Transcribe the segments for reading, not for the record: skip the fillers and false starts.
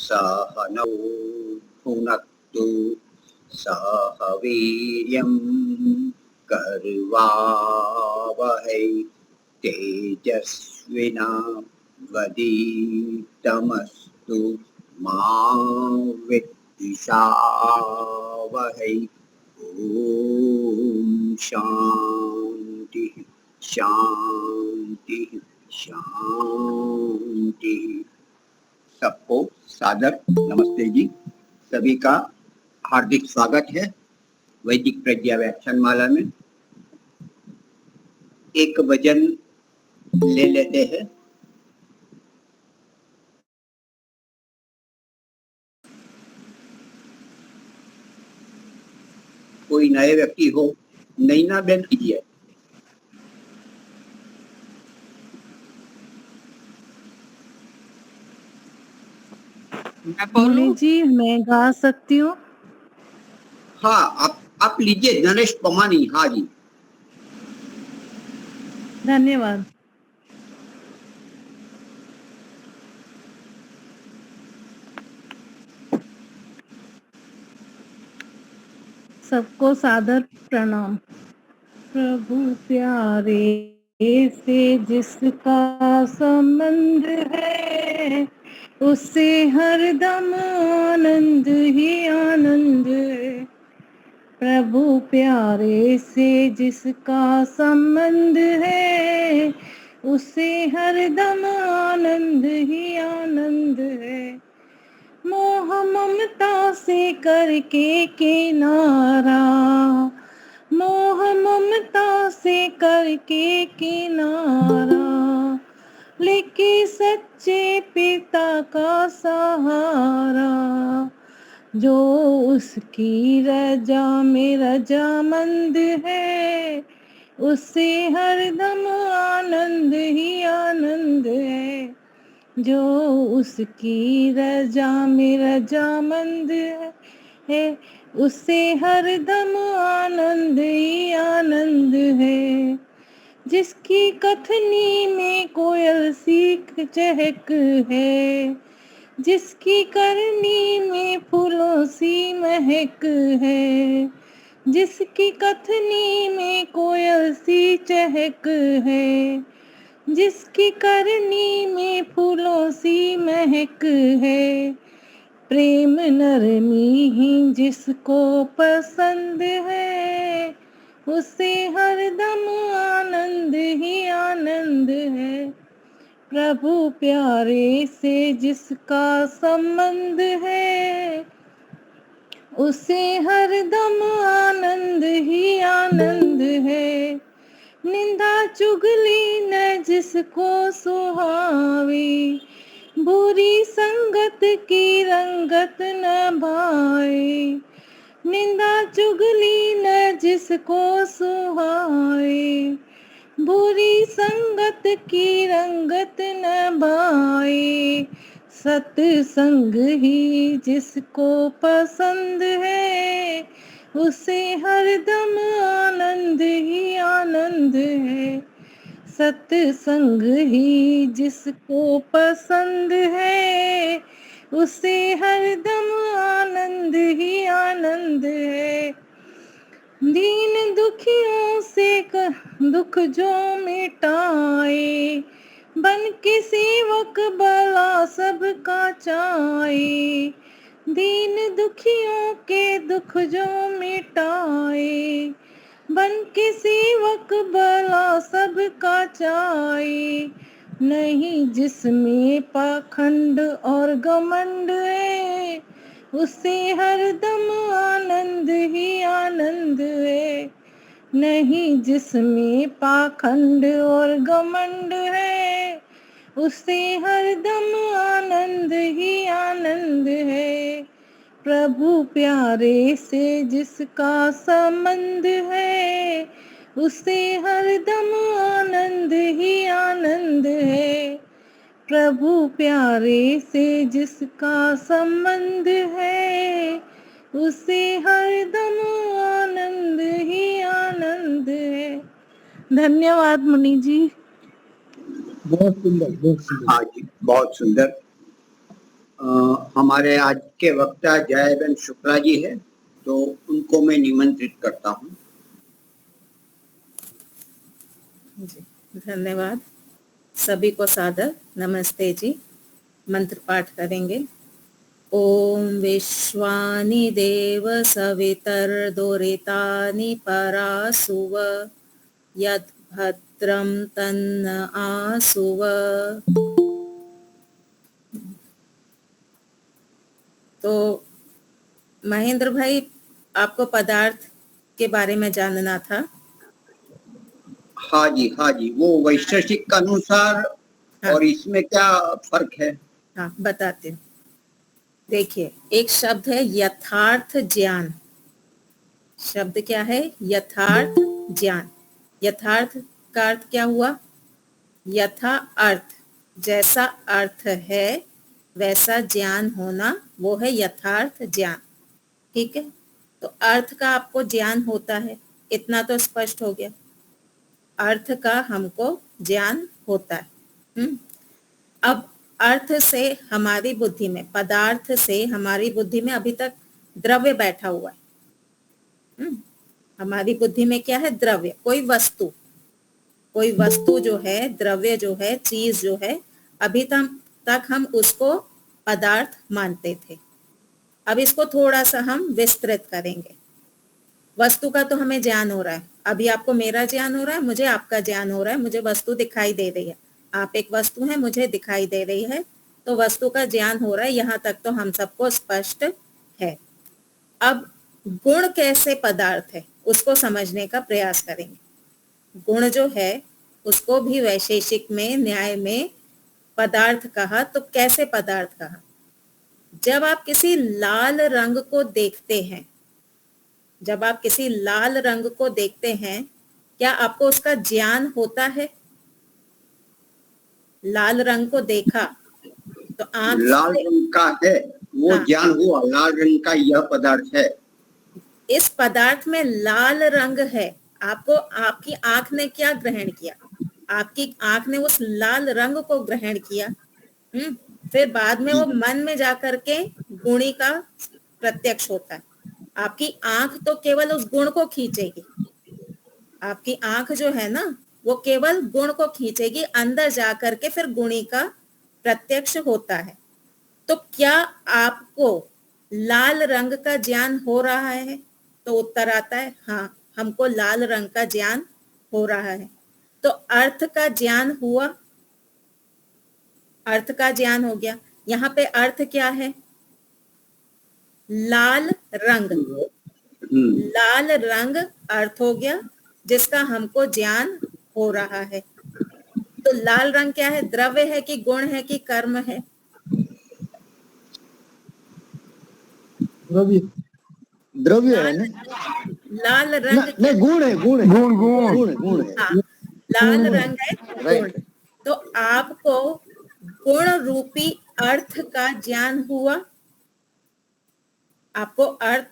सहनौ भुनक्तु सह वीर्यं कर्वावहै तेजस्विनावधीतमस्तु मा विद्विषावहै। ओम शांति शांति शांति। सबको सादर नमस्ते जी। सभी का हार्दिक स्वागत है वैदिक प्रज्ञा व्याख्यान माला में। एक भजन ले लेते हैं। कोई नए व्यक्ति हो, नैना बेन कीजिए। मुनि जी मैं गा सकती हूँ? हाँ, आप लीजिए नरेश पमानी। हाँ जी, धन्यवाद। सबको सादर प्रणाम। प्रभु प्यारे से जिसका संबंध है, उससे हरदम आनंद ही आनंद है। प्रभु प्यारे से जिसका संबंध है, उससे हरदम आनंद ही आनंद है। मोह ममता से करके किनारा, मोह ममता से करके किनारा, लेके सच्चे पिता का सहारा। जो उसकी रजा में रजामंद है, उससे हरदम आनंद ही आनंद है। जो उसकी रजा में रजामंद है, उससे हरदम आनंद ही आनंद है। जिसकी कथनी में कोयल सीख चहक है, जिसकी करनी में फूलों सी महक है, जिसकी कथनी में कोयल सी चहक है, जिसकी करनी में फूलों सी महक है। प्रेम नरमी ही जिसको पसंद है, उससे हरदम आनंद ही आनंद है। प्रभु प्यारे से जिसका संबंध है, उससे हरदम आनंद ही आनंद है। निंदा चुगली न जिसको सुहावे, बुरी संगत की रंगत न भाए। निंदा चुगली न जिसको सुहाए, बुरी संगत की रंगत न भाए। सत्संग ही जिसको पसंद है, उसे हरदम आनंद ही आनंद है। सत्संग ही जिसको पसंद है, उसे हरदम आनंद ही आनंद है। दीन दुखियों से दुख जो मिटाए, बन के सेवक भला सबका चाहे। दीन दुखियों के दुख जो मिटाए, बन के सेवक भला सबका चाहे। नहीं जिसमें पाखंड और घमंड है, उससे हरदम आनंद ही आनंद है। नहीं जिसमें पाखंड और घमंड है, उससे हरदम आनंद ही आनंद है। प्रभु प्यारे से जिसका संबंध है, उससे हरदम आनंद ही आनंद है। प्रभु प्यारे से जिसका संबंध है, उससे हरदम आनंद ही आनंद है। धन्यवाद मुनि जी। बहुत सुंदर, बहुत सुंदर। हाँ जी, बहुत सुंदर। हमारे आज के वक्ता जयाबेन शुक्ला जी है, तो उनको मैं निमंत्रित करता हूँ। जी, धन्यवाद। सभी को सादर नमस्ते जी। मंत्र पाठ करेंगे। ओम विश्वानि देव सवितर्दुरितानि परासुव यद् भद्रं तन्न आसुव। तो महेंद्र भाई, आपको पदार्थ के बारे में जानना था। हाँ जी, वो वैशेषिक के अनुसार हाँ। और इसमें क्या फर्क है? हाँ, बताते हैं। देखिए, एक शब्द है यथार्थ ज्ञान। शब्द क्या है? यथार्थ ज्ञान। यथार्थ का अर्थ क्या हुआ? यथा अर्थ, जैसा अर्थ है वैसा ज्ञान होना, वो है यथार्थ ज्ञान। ठीक है, तो अर्थ का आपको ज्ञान होता है, इतना तो स्पष्ट हो गया। अर्थ का हमको ज्ञान होता है। अब अर्थ से हमारी बुद्धि में, पदार्थ से हमारी बुद्धि में अभी तक द्रव्य बैठा हुआ है। हमारी बुद्धि में क्या है? द्रव्य, कोई वस्तु। कोई वस्तु जो है, द्रव्य जो है, चीज जो है, अभी तक हम उसको पदार्थ मानते थे। अब इसको थोड़ा सा हम विस्तृत करेंगे। वस्तु का तो हमें ज्ञान हो रहा है, अभी आपको मेरा ज्ञान हो रहा है, मुझे आपका ज्ञान हो रहा है, मुझे वस्तु दिखाई दे रही है, आप एक वस्तु है, मुझे दिखाई दे रही है, तो वस्तु का ज्ञान हो रहा है। यहाँ तक तो हम सबको स्पष्ट है। अब गुण कैसे पदार्थ है, उसको समझने का प्रयास करेंगे। गुण जो है उसको भी वैशेषिक में, न्याय में पदार्थ कहा। तो कैसे पदार्थ कहा? जब आप किसी लाल रंग को देखते हैं, जब आप किसी लाल रंग को देखते हैं, क्या आपको उसका ज्ञान होता है? लाल रंग को देखा तो आंख लाल से, रंग का है वो हाँ, ज्ञान हुआ, लाल रंग का यह पदार्थ है। इस पदार्थ में लाल रंग है। आपको, आपकी आंख ने क्या ग्रहण किया? आपकी आंख ने उस लाल रंग को ग्रहण किया। फिर बाद में वो मन में जाकर के गुणी का प्रत्यक्ष होता है। आपकी आंख तो केवल उस गुण को खींचेगी। आपकी आंख जो है ना, वो केवल गुण को खींचेगी, अंदर जाकर के फिर गुणी का प्रत्यक्ष होता है। तो क्या आपको लाल रंग का ज्ञान हो रहा है? तो उत्तर आता है हाँ, हमको लाल रंग का ज्ञान हो रहा है। तो अर्थ का ज्ञान हुआ, अर्थ का ज्ञान हो गया। यहाँ पे अर्थ क्या है? लाल रंग। लाल रंग अर्थ हो गया, जिसका हमको ज्ञान हो रहा है। तो लाल रंग क्या है? द्रव्य है कि गुण है कि कर्म है? द्रव्य, द्रव्य है ना? लाल रंग नहीं, गुण है, गुण है, गुण गुण गुण है। हाँ, लाल रंग है गुण। तो आपको गुण रूपी अर्थ का ज्ञान हुआ। आपको अर्थ,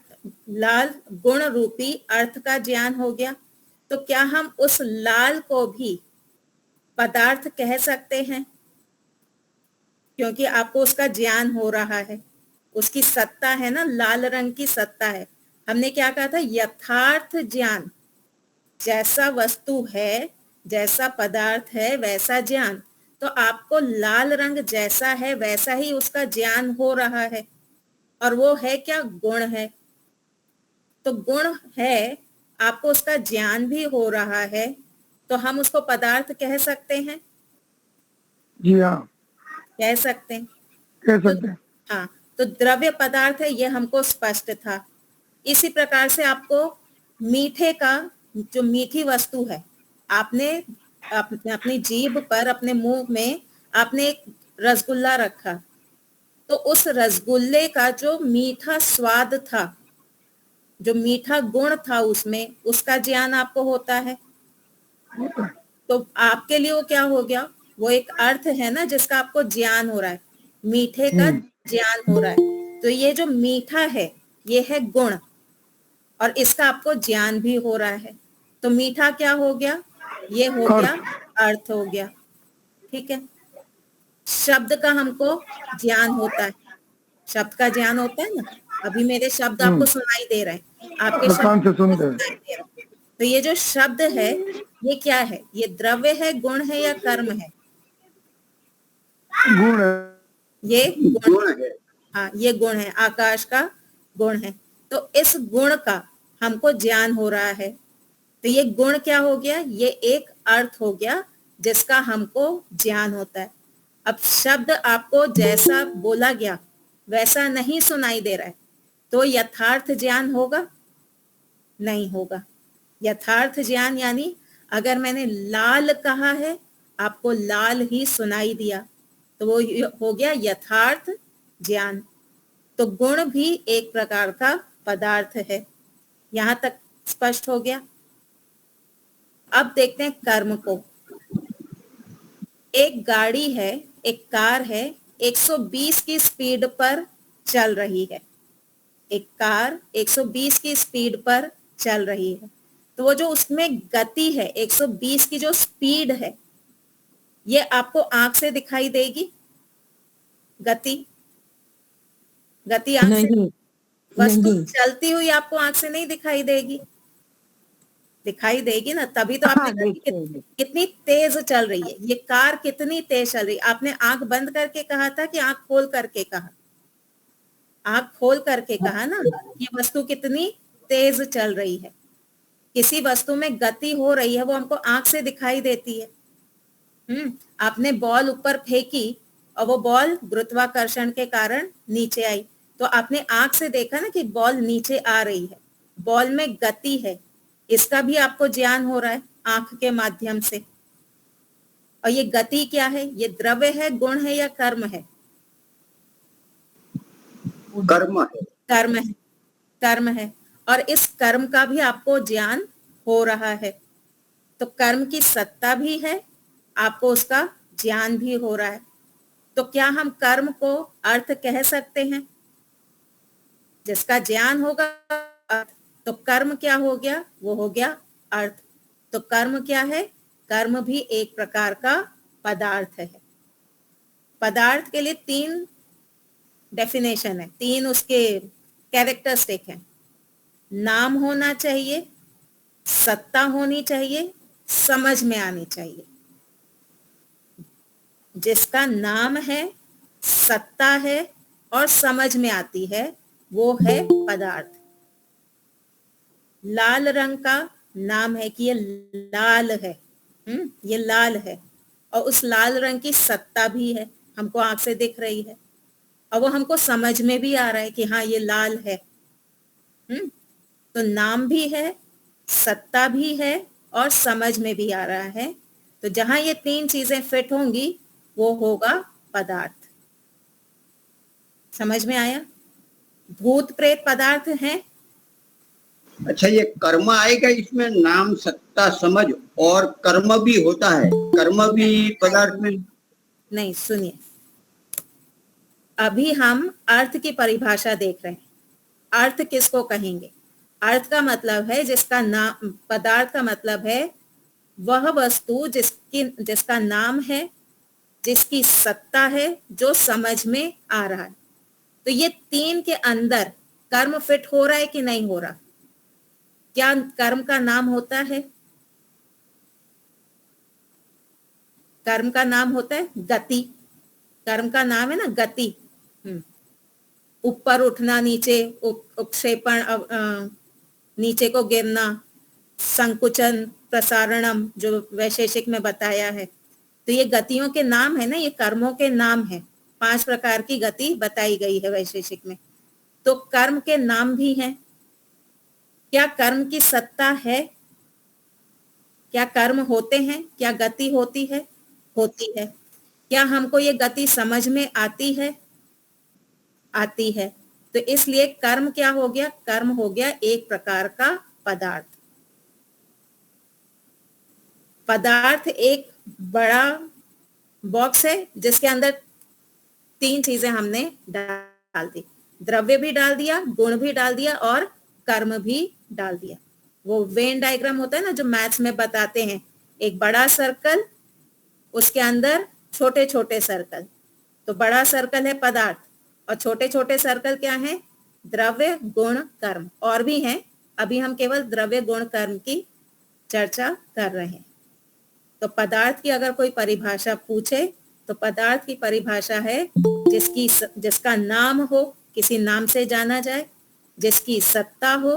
लाल गुण रूपी अर्थ का ज्ञान हो गया। तो क्या हम उस लाल को भी पदार्थ कह सकते हैं? क्योंकि आपको उसका ज्ञान हो रहा है, उसकी सत्ता है ना, लाल रंग की सत्ता है। हमने क्या कहा था? यथार्थ ज्ञान। जैसा वस्तु है, जैसा पदार्थ है, वैसा ज्ञान। तो आपको लाल रंग जैसा है वैसा ही उसका ज्ञान हो रहा है। और वो है क्या? गुण है। तो गुण है, आपको उसका ज्ञान भी हो रहा है, तो हम उसको पदार्थ कह सकते हैं? जी हाँ, कह सकते हैं। कह सकते हैं। हाँ, तो द्रव्य पदार्थ है, ये हमको स्पष्ट था। इसी प्रकार से आपको मीठे का, जो मीठी वस्तु है, आपने अपनी जीभ पर, अपने मुंह में आपने एक रसगुल्ला रखा, तो उस रसगुल्ले का जो मीठा स्वाद था, जो मीठा गुण था उसमें, उसका ज्ञान आपको होता है। तो आपके लिए वो क्या हो गया? वो एक अर्थ है ना, जिसका आपको ज्ञान हो रहा है, मीठे का ज्ञान हो रहा है। तो ये जो मीठा है, ये है गुण, और इसका आपको ज्ञान भी हो रहा है। तो मीठा क्या हो गया? ये हो गया अर्थ हो गया। ठीक है, शब्द का हमको ज्ञान होता है। शब्द का ज्ञान होता है ना। अभी मेरे शब्द आपको सुनाई दे रहे हैं, आपके कान से शब्द सुनते हैं। सुनाई दे रहे हैं। तो ये जो शब्द है ये क्या है? ये द्रव्य है, गुण है या कर्म है? गुण है। ये गुण गुण है। है। हाँ, ये गुण है, आकाश का गुण है। तो इस गुण का हमको ज्ञान हो रहा है। तो ये गुण क्या हो गया? ये एक अर्थ हो गया जिसका हमको ज्ञान होता है। अब शब्द आपको जैसा बोला गया वैसा नहीं सुनाई दे रहा है, तो यथार्थ ज्ञान होगा? नहीं होगा। यथार्थ ज्ञान यानी अगर मैंने लाल कहा है, आपको लाल ही सुनाई दिया, तो वो हो गया यथार्थ ज्ञान। तो गुण भी एक प्रकार का पदार्थ है। यहां तक स्पष्ट हो गया? अब देखते हैं कर्म को। एक गाड़ी है, एक कार है, 120 की स्पीड पर चल रही है। एक कार 120 की स्पीड पर चल रही है। तो वो जो उसमें गति है, 120 की जो स्पीड है, ये आपको आंख से दिखाई देगी? गति गति आंख से, नहीं वस्तु नहीं। चलती हुई आपको आंख से नहीं दिखाई देगी? दिखाई देगी ना, तभी तो आपने हाँ, कहा कि देखिए। कितनी तेज चल रही है, ये कार कितनी तेज चल रही है। आपने आंख बंद करके कहा था कि आंख खोल करके कहा? आंख खोल करके कहा ना, ये वस्तु कितनी तेज चल रही है। किसी वस्तु में गति हो रही है, वो हमको आंख से दिखाई देती है। आपने बॉल ऊपर फेंकी और वो बॉल गुरुत्वाकर्षण के कारण नीचे आई, तो आपने आंख से देखा ना कि बॉल नीचे आ रही है, बॉल में गति है। इसका भी आपको ज्ञान हो रहा है आंख के माध्यम से। और ये गति क्या है? ये द्रव्य है, गुण है या कर्म है? कर्म है। कर्म है। कर्म है। और इस कर्म का भी आपको ज्ञान हो रहा है। तो कर्म की सत्ता भी है, आपको उसका ज्ञान भी हो रहा है। तो क्या हम कर्म को अर्थ कह सकते हैं? जिसका ज्ञान होगा अर्थ, तो कर्म क्या हो गया? वो हो गया अर्थ। तो कर्म क्या है? कर्म भी एक प्रकार का पदार्थ है। पदार्थ के लिए 3 डेफिनेशन है, 3 उसके कैरेक्टरिस्टिक है। नाम होना चाहिए, सत्ता होनी चाहिए, समझ में आनी चाहिए। जिसका नाम है, सत्ता है और समझ में आती है, वो है पदार्थ। लाल रंग का नाम है कि ये लाल है। ये लाल है, और उस लाल रंग की सत्ता भी है, हमको आंख से दिख रही है, और वो हमको समझ में भी आ रहा है कि हाँ ये लाल है। तो नाम भी है, सत्ता भी है और समझ में भी आ रहा है। तो जहां ये 3 चीजें फिट होंगी वो होगा पदार्थ। समझ में आया? भूत प्रेत पदार्थ हैं। अच्छा, ये कर्म आएगा इसमें? नाम, सत्ता, समझ और कर्म भी होता है? कर्म भी पदार्थ में? नहीं, सुनिए, अभी हम अर्थ की परिभाषा देख रहे हैं। अर्थ किसको कहेंगे? अर्थ का मतलब है जिसका नाम, पदार्थ का मतलब है वह वस्तु जिसका नाम है, जिसकी सत्ता है, जो समझ में आ रहा है। तो ये 3 के अंदर कर्म फिट हो रहा है कि नहीं हो रहा? क्या कर्म का नाम होता है? कर्म का नाम होता है गति। कर्म का नाम है ना गति। ऊपर उठना, नीचे उपक्षेपण, नीचे को गिरना, संकुचन, प्रसारणम, जो वैशेषिक में बताया है। तो ये गतियों के नाम है ना, ये कर्मों के नाम है। 5 प्रकार की गति बताई गई है वैशेषिक में। तो कर्म के नाम भी हैं। क्या कर्म की सत्ता है? क्या कर्म होते हैं? क्या गति होती है? होती है। क्या हमको ये गति समझ में आती है? आती है। तो इसलिए कर्म क्या हो गया? कर्म हो गया एक प्रकार का पदार्थ। पदार्थ एक बड़ा बॉक्स है जिसके अंदर 3 चीजें हमने डाल दी। द्रव्य भी डाल दिया, गुण भी डाल दिया और कर्म भी डाल दिया। वो वेन डायग्राम होता है ना जो मैथ्स में बताते हैं, एक बड़ा सर्कल, उसके अंदर छोटे छोटे सर्कल। तो बड़ा सर्कल है पदार्थ, और छोटे छोटे सर्कल क्या हैं? द्रव्य, गुण, कर्म। और भी हैं, अभी हम केवल द्रव्य, गुण, कर्म की चर्चा कर रहे हैं। तो पदार्थ की अगर कोई परिभाषा पूछे तो पदार्थ की परिभाषा है जिसका नाम हो, किसी नाम से जाना जाए, जिसकी सत्ता हो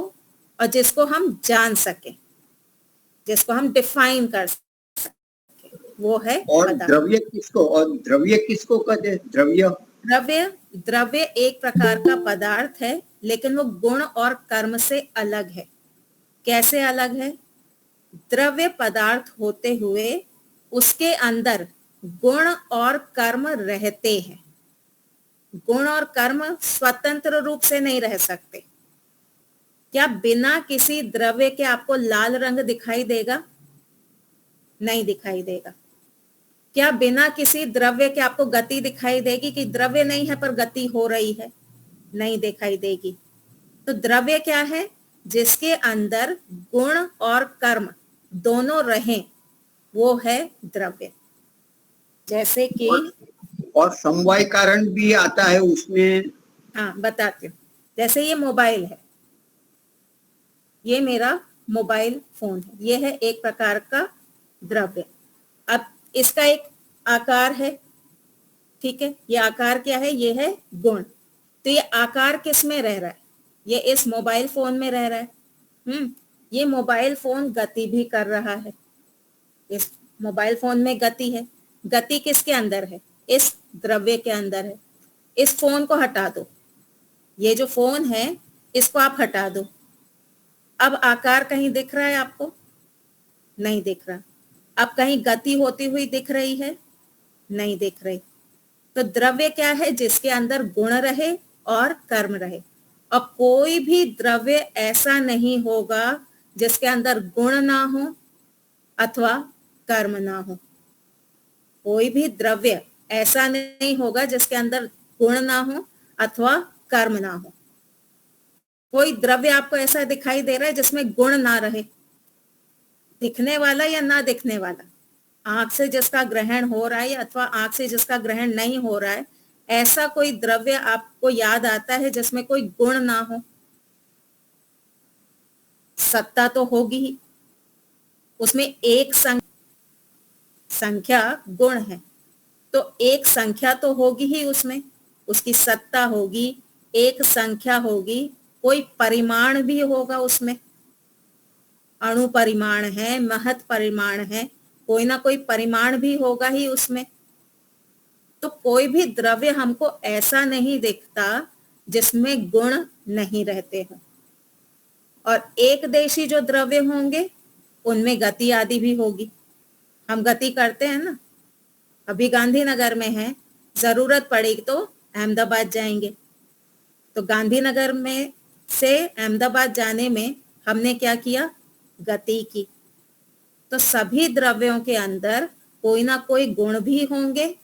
और जिसको हम जान सके, जिसको हम डिफाइन कर सके, वो है और पदार्थ। द्रव्य किसको कहते हैं? द्रव्य द्रव्य द्रव्य एक प्रकार का पदार्थ है, लेकिन वो गुण और कर्म से अलग है। कैसे अलग है? द्रव्य पदार्थ होते हुए उसके अंदर गुण और कर्म रहते हैं। गुण और कर्म स्वतंत्र रूप से नहीं रह सकते। क्या बिना किसी द्रव्य के आपको लाल रंग दिखाई देगा? नहीं दिखाई देगा। क्या बिना किसी द्रव्य के आपको गति दिखाई देगी कि द्रव्य नहीं है पर गति हो रही है? नहीं दिखाई देगी। तो द्रव्य क्या है? जिसके अंदर गुण और कर्म दोनों रहें, वो है द्रव्य। जैसे कि और समवाय कारण भी आता है उसमें। हाँ, बताती हूँ। जैसे ये मोबाइल है, ये मेरा मोबाइल फोन है, ये है एक प्रकार का द्रव्य। अब इसका एक आकार है, ठीक है? ये आकार क्या है? ये है गुण। तो ये आकार किस में रह रहा है? ये इस मोबाइल फोन में रह रहा है। ये मोबाइल फोन गति भी कर रहा है। इस मोबाइल फोन में गति है। गति किसके अंदर है? इस द्रव्य के अंदर है। इस फोन को हटा दो, ये जो फोन है इसको आप हटा दो। अब आकार कहीं दिख रहा है आपको? नहीं दिख रहा। अब कहीं गति होती हुई दिख रही है? नहीं दिख रही। तो द्रव्य क्या है? जिसके अंदर गुण रहे और कर्म रहे। अब कोई भी द्रव्य ऐसा नहीं होगा जिसके अंदर गुण ना हो अथवा कर्म ना हो। कोई भी द्रव्य ऐसा नहीं होगा जिसके अंदर गुण ना हो अथवा कर्म ना हो। कोई द्रव्य आपको ऐसा दिखाई दे रहा है जिसमें गुण ना रहे? दिखने वाला या ना दिखने वाला? आंख से जिसका ग्रहण हो रहा है अथवा आंख से जिसका ग्रहण नहीं हो रहा है, ऐसा कोई द्रव्य आपको याद आता है जिसमें कोई गुण ना हो? सत्ता तो होगी ही, उसमें एक संख्या गुण है, तो एक संख्या तो होगी ही उसमें, उसकी सत्ता होगी, एक संख्या होगी, कोई परिमाण भी होगा उसमें। अणु परिमाण है, महत परिमाण है, कोई ना कोई परिमाण भी होगा ही उसमें। तो कोई भी द्रव्य हमको ऐसा नहीं दिखता जिसमें गुण नहीं रहते हो। और एक देशी जो द्रव्य होंगे उनमें गति आदि भी होगी। हम गति करते हैं ना, अभी गांधीनगर में है, जरूरत पड़ेगी तो अहमदाबाद जाएंगे। तो गांधीनगर में से अहमदाबाद जाने में हमने क्या किया? गति की। तो सभी द्रव्यों के अंदर कोई ना कोई गुण भी होंगे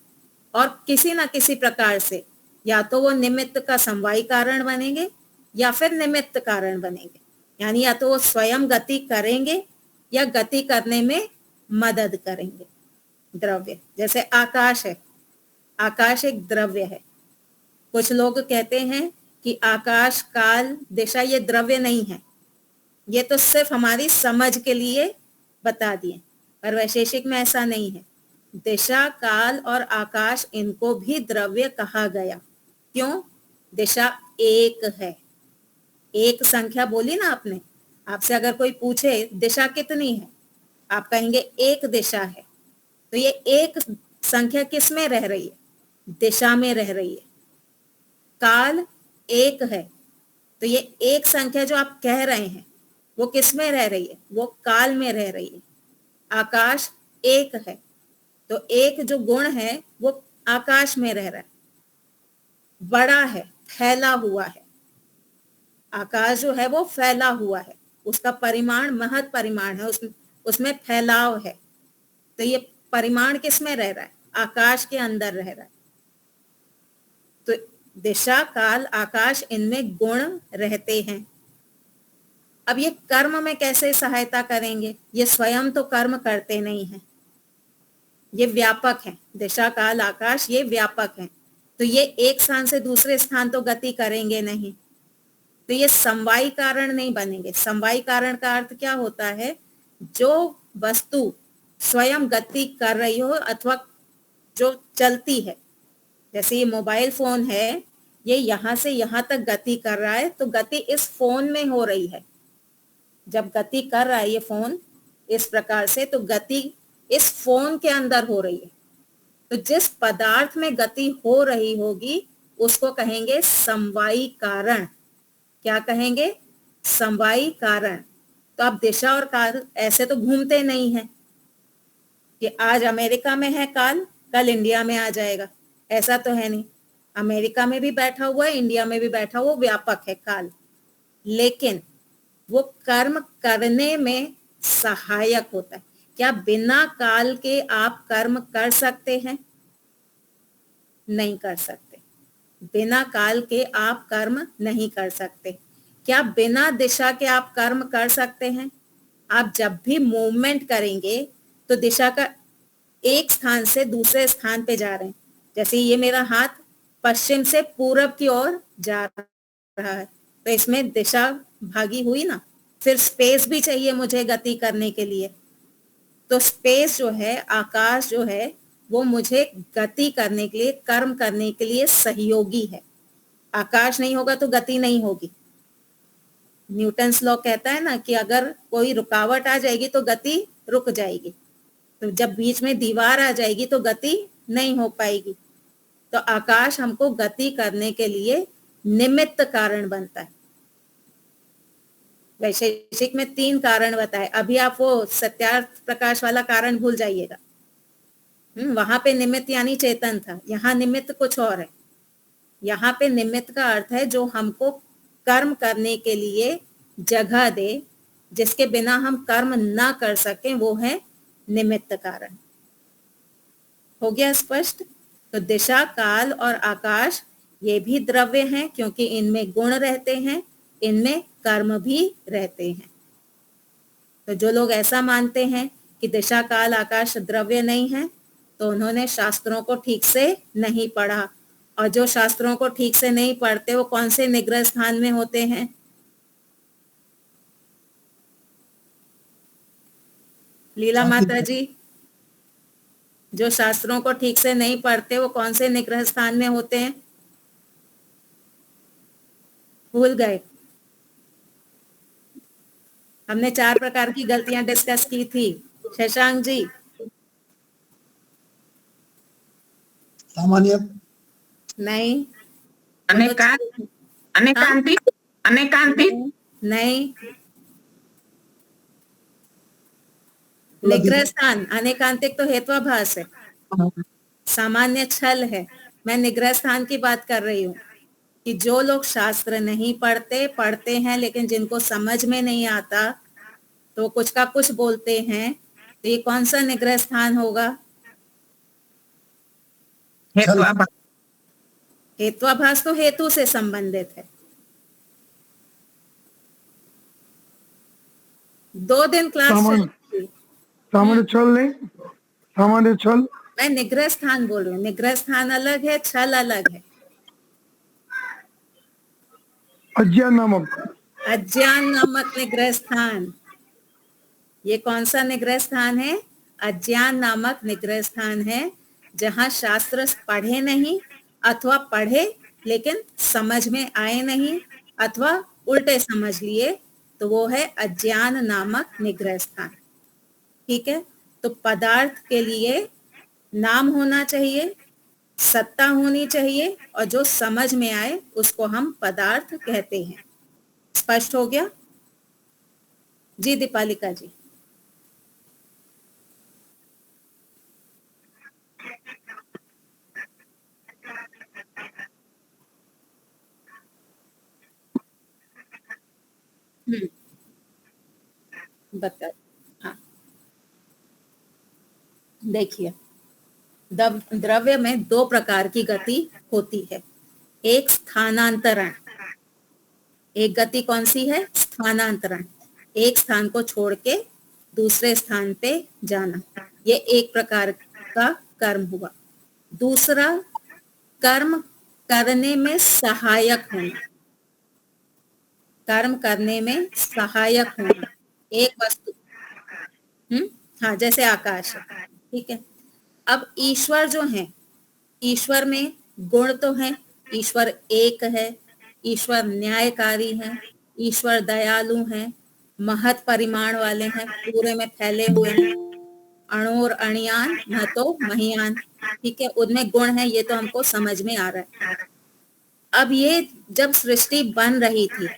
और किसी ना किसी प्रकार से या तो वो निमित्त का समवायी कारण बनेंगे या फिर निमित्त कारण बनेंगे। यानी या तो वो स्वयं गति करेंगे या गति करने में मदद करेंगे। द्रव्य जैसे आकाश है, आकाश एक द्रव्य है। कुछ लोग कहते हैं कि आकाश, काल, दिशा ये द्रव्य नहीं है, ये तो सिर्फ हमारी समझ के लिए बता दिए, पर वैशेषिक में ऐसा नहीं है। दिशा, काल और आकाश, इनको भी द्रव्य कहा गया। क्यों? दिशा एक है। एक संख्या बोली ना आपने, आपसे अगर कोई पूछे दिशा कितनी है, आप कहेंगे एक दिशा है। तो ये एक संख्या किस में रह रही है? दिशा में रह रही है। काल एक है, तो ये एक संख्या जो आप कह रहे हैं वो किस में रह रही है? वो काल में रह रही है। आकाश एक है, तो एक जो गुण है वो आकाश में रह रहा है, बड़ा है, फैला हुआ है। आकाश जो है वो फैला हुआ है, उसका परिमाण महत परिमाण है, उसमें फैलाव है। तो ये परिमाण किस में रह रहा है? आकाश के अंदर रह रहा है। तो दिशा, काल, आकाश, इनमें गुण रहते हैं। अब ये कर्म में कैसे सहायता करेंगे? ये स्वयं तो कर्म करते नहीं है, ये व्यापक है। दिशा, काल, आकाश ये व्यापक है। तो ये एक स्थान से दूसरे स्थान तो गति करेंगे नहीं, तो ये समवायी कारण नहीं बनेंगे। समवायी कारण का अर्थ क्या होता है, जो वस्तु स्वयं गति कर रही हो अथवा जो चलती है। जैसे ये मोबाइल फोन है, ये यहां से यहां तक गति कर रहा है, तो गति इस फोन में हो रही है। जब गति कर रहा है ये फोन इस प्रकार से, तो गति इस फोन के अंदर हो रही है। तो जिस पदार्थ में गति हो रही होगी उसको कहेंगे समवायी कारण। क्या कहेंगे? समवायी कारण। तो अब दिशा और काल ऐसे तो घूमते नहीं है कि आज अमेरिका में है काल, कल इंडिया में आ जाएगा, ऐसा तो है नहीं। अमेरिका में भी बैठा हुआ है, इंडिया में भी बैठा हुआ, व्यापक है काल, लेकिन वो कर्म करने में सहायक होता है। क्या बिना काल के आप कर्म कर सकते हैं? नहीं कर सकते। बिना काल के आप कर्म नहीं कर सकते। क्या बिना दिशा के आप कर्म कर सकते हैं? आप जब भी मूवमेंट करेंगे तो दिशा का एक स्थान से दूसरे स्थान पे जा रहे हैं। जैसे ये मेरा हाथ पश्चिम से पूरब की ओर जा रहा है, तो इसमें दिशा भागी हुई ना। फिर स्पेस भी चाहिए मुझे गति करने के लिए, तो स्पेस जो है, आकाश जो है, वो मुझे गति करने के लिए, कर्म करने के लिए सहयोगी है। आकाश नहीं होगा तो गति नहीं होगी। न्यूटन्स लॉ कहता है ना कि अगर कोई रुकावट आ जाएगी तो गति रुक जाएगी, तो जब बीच में दीवार आ जाएगी तो गति नहीं हो पाएगी। तो आकाश हमको गति करने के लिए निमित्त कारण बनता है। वैशेषिक में 3 कारण बताए, अभी आप वो सत्यार्थ प्रकाश वाला कारण भूल जाइएगा। वहां पे निमित्त यानी चेतन था, यहाँ निमित्त कुछ और है। यहाँ पे निमित्त का अर्थ है जो हमको कर्म करने के लिए जगह दे, जिसके बिना हम कर्म ना कर सकें, वो है निमित्त कारण। हो गया स्पष्ट? तो दिशा, काल और आकाश ये भी द्रव्य हैं, क्योंकि इनमें गुण रहते हैं, इनमें कर्म भी रहते हैं। तो जो लोग ऐसा मानते हैं कि दिशा, काल, आकाश द्रव्य नहीं है, तो उन्होंने शास्त्रों को ठीक से नहीं पढ़ा। और जो शास्त्रों को ठीक से नहीं पढ़ते वो कौन से निग्रह स्थान में होते हैं? लीला माता जी, जो शास्त्रों को ठीक से नहीं पढ़ते वो कौन से निग्रह स्थान में होते हैं? भूल गए? हमने 4 प्रकार की गलतियां डिस्कस की थी। शशांक जी? सामान्य, नहीं। अनेकांतिक, अनेकांतिक नहीं। निग्रह स्थान, अनेकांतिक तो हेत्वाभास है, सामान्य छल है। मैं निग्रह स्थान की बात कर रही हूँ कि जो लोग शास्त्र नहीं पढ़ते हैं, लेकिन जिनको समझ में नहीं आता तो कुछ का कुछ बोलते हैं, तो ये कौन सा निग्रह स्थान होगा? हेत्वाभास। हेत्वाभास तो हेतु से संबंधित है। 2 दिन क्लास सामान्य छल नहीं, सामान्य छल। मैं निग्रह स्थान बोल रही हूँ। निग्रह स्थान अलग है, छल अलग है। अज्ञान नामक, अज्ञान नामक निग्रह स्थान, ये कौन सा निग्रह स्थान है? अज्ञान नामक निग्रह स्थान है, जहां शास्त्र पढ़े नहीं, अथवा पढ़े लेकिन समझ में आए नहीं, अथवा उल्टे समझ लिए, तो वो है अज्ञान नामक निग्रह स्थान। ठीक है? तो पदार्थ के लिए नाम होना चाहिए, सत्ता होनी चाहिए, और जो समझ में आए उसको हम पदार्थ कहते हैं। स्पष्ट हो गया जी? दीपालिका जी? बता। हाँ, देखिए, द्रव्य में 2 प्रकार की गति होती है। एक स्थानांतरण। एक गति कौन सी है? स्थानांतरण, एक स्थान को छोड़ के दूसरे स्थान पे जाना, ये एक प्रकार का कर्म हुआ। दूसरा कर्म करने में सहायक होना, कर्म करने में सहायक होना, एक वस्तु। हाँ, जैसे आकाश है, ठीक है। अब ईश्वर जो है, ईश्वर में गुण तो है, ईश्वर एक है, ईश्वर न्यायकारी है, ईश्वर दयालु है, महत परिमाण वाले हैं, पूरे में फैले हुए हैं, अणोर अणियान न तो महियान, ठीक है, उनमें गुण है, ये तो हमको समझ में आ रहा है। अब ये जब सृष्टि बन रही थी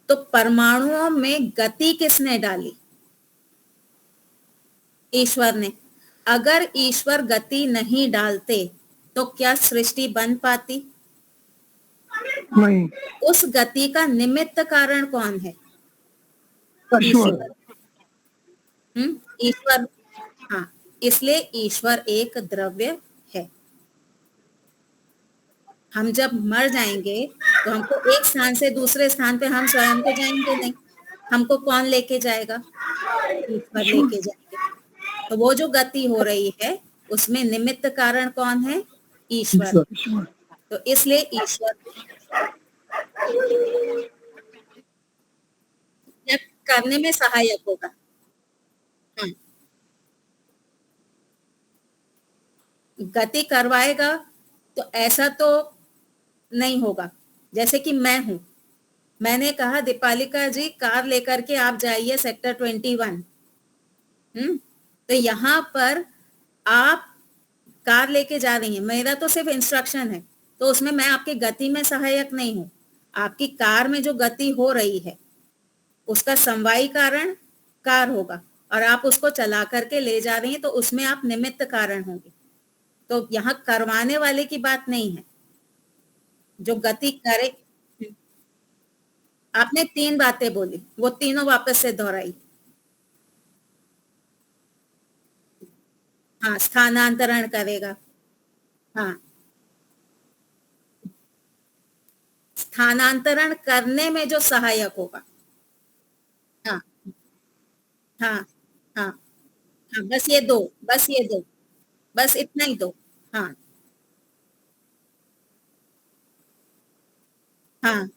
तो परमाणुओं में गति किसने डाली? ईश्वर ने। अगर ईश्वर गति नहीं डालते तो क्या सृष्टि बन पाती? नहीं। उस गति का निमित्त कारण कौन है? ईश्वर। ईश्वर। हाँ, इसलिए ईश्वर एक द्रव्य है। हम जब मर जाएंगे तो हमको एक स्थान से दूसरे स्थान पे हम स्वयं तो जाएंगे नहीं, हमको कौन लेके जाएगा? ईश्वर लेके जाएंगे। तो वो जो गति हो रही है उसमें निमित्त कारण कौन है? ईश्वर। तो इसलिए ईश्वर करने में सहायक होगा। हाँ, गति करवाएगा तो ऐसा तो नहीं होगा। जैसे कि मैं हूं, मैंने कहा दीपालिका जी कार लेकर के आप जाइए सेक्टर 21। तो यहाँ पर आप कार लेके जा रही हैं, मेरा तो सिर्फ इंस्ट्रक्शन है, तो उसमें मैं आपकी गति में सहायक नहीं हूँ। आपकी कार में जो गति हो रही है उसका समवायी कारण कार होगा, और आप उसको चला करके ले जा रही हैं तो उसमें आप निमित्त कारण होंगे। तो यहाँ करवाने वाले की बात नहीं है, जो गति करे। आपने 3 बातें बोली, वो तीनों वापस से दोहराई। हाँ, स्थानांतरण करेगा। हाँ, स्थानांतरण करने में जो सहायक होगा। हाँ हाँ हाँ हाँ, बस ये दो, बस ये दो, बस इतना ही दो। हाँ हाँ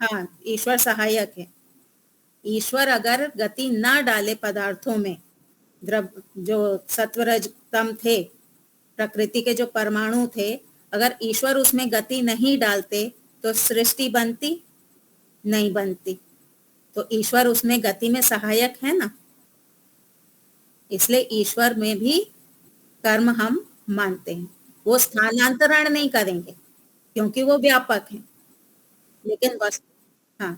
हाँ, ईश्वर सहायक है। ईश्वर अगर गति ना डाले पदार्थों में, द्रव जो सत्वरज तम थे, प्रकृति के जो परमाणु थे, अगर ईश्वर उसमें गति नहीं डालते तो सृष्टि बनती नहीं बनती। तो ईश्वर उसमें गति में सहायक है ना, इसलिए ईश्वर में भी कर्म हम मानते हैं। वो स्थानांतरण नहीं करेंगे क्योंकि वो व्यापक है, लेकिन बस। हाँ।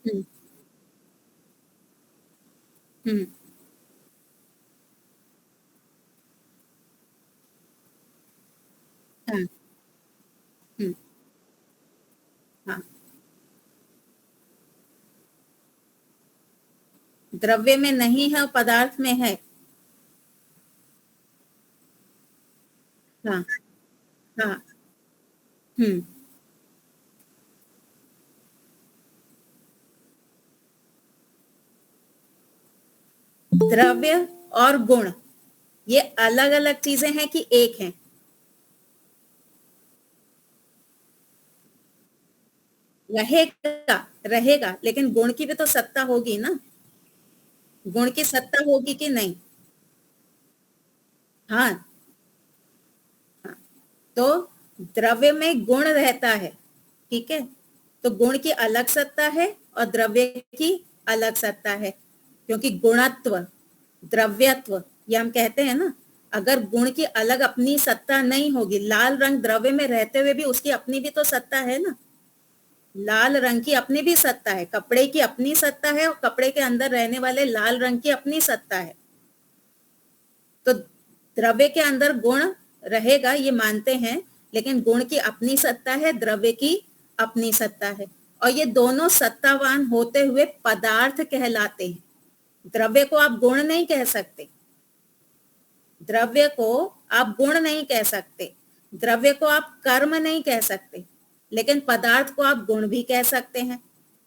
हम्म हम्म हाँ हम्म हाँ, द्रव्य में नहीं है और पदार्थ में है। हाँ हाँ। हम्म द्रव्य और गुण ये अलग अलग चीजें हैं कि एक हैं? रहेगा, रहेगा, लेकिन गुण की भी तो सत्ता होगी ना। गुण की सत्ता होगी कि नहीं? हाँ हाँ, तो द्रव्य में गुण रहता है, ठीक है। तो गुण की अलग सत्ता है और द्रव्य की अलग सत्ता है, क्योंकि गुणत्व द्रव्यत्व ये हम कहते हैं ना। अगर गुण की अलग अपनी सत्ता नहीं होगी, लाल रंग द्रव्य में रहते हुए भी उसकी अपनी भी तो सत्ता है ना। लाल रंग की अपनी भी सत्ता है, कपड़े की अपनी सत्ता है, और कपड़े के अंदर रहने वाले लाल रंग की अपनी सत्ता है। तो द्रव्य के अंदर गुण रहेगा ये मानते हैं, लेकिन गुण की अपनी सत्ता है, द्रव्य की अपनी सत्ता है, और ये दोनों सत्तावान होते हुए पदार्थ कहलाते हैं। द्रव्य को आप गुण नहीं कह सकते, द्रव्य को आप गुण नहीं कह सकते, द्रव्य को आप कर्म नहीं कह सकते, लेकिन पदार्थ को आप गुण भी कह सकते हैं।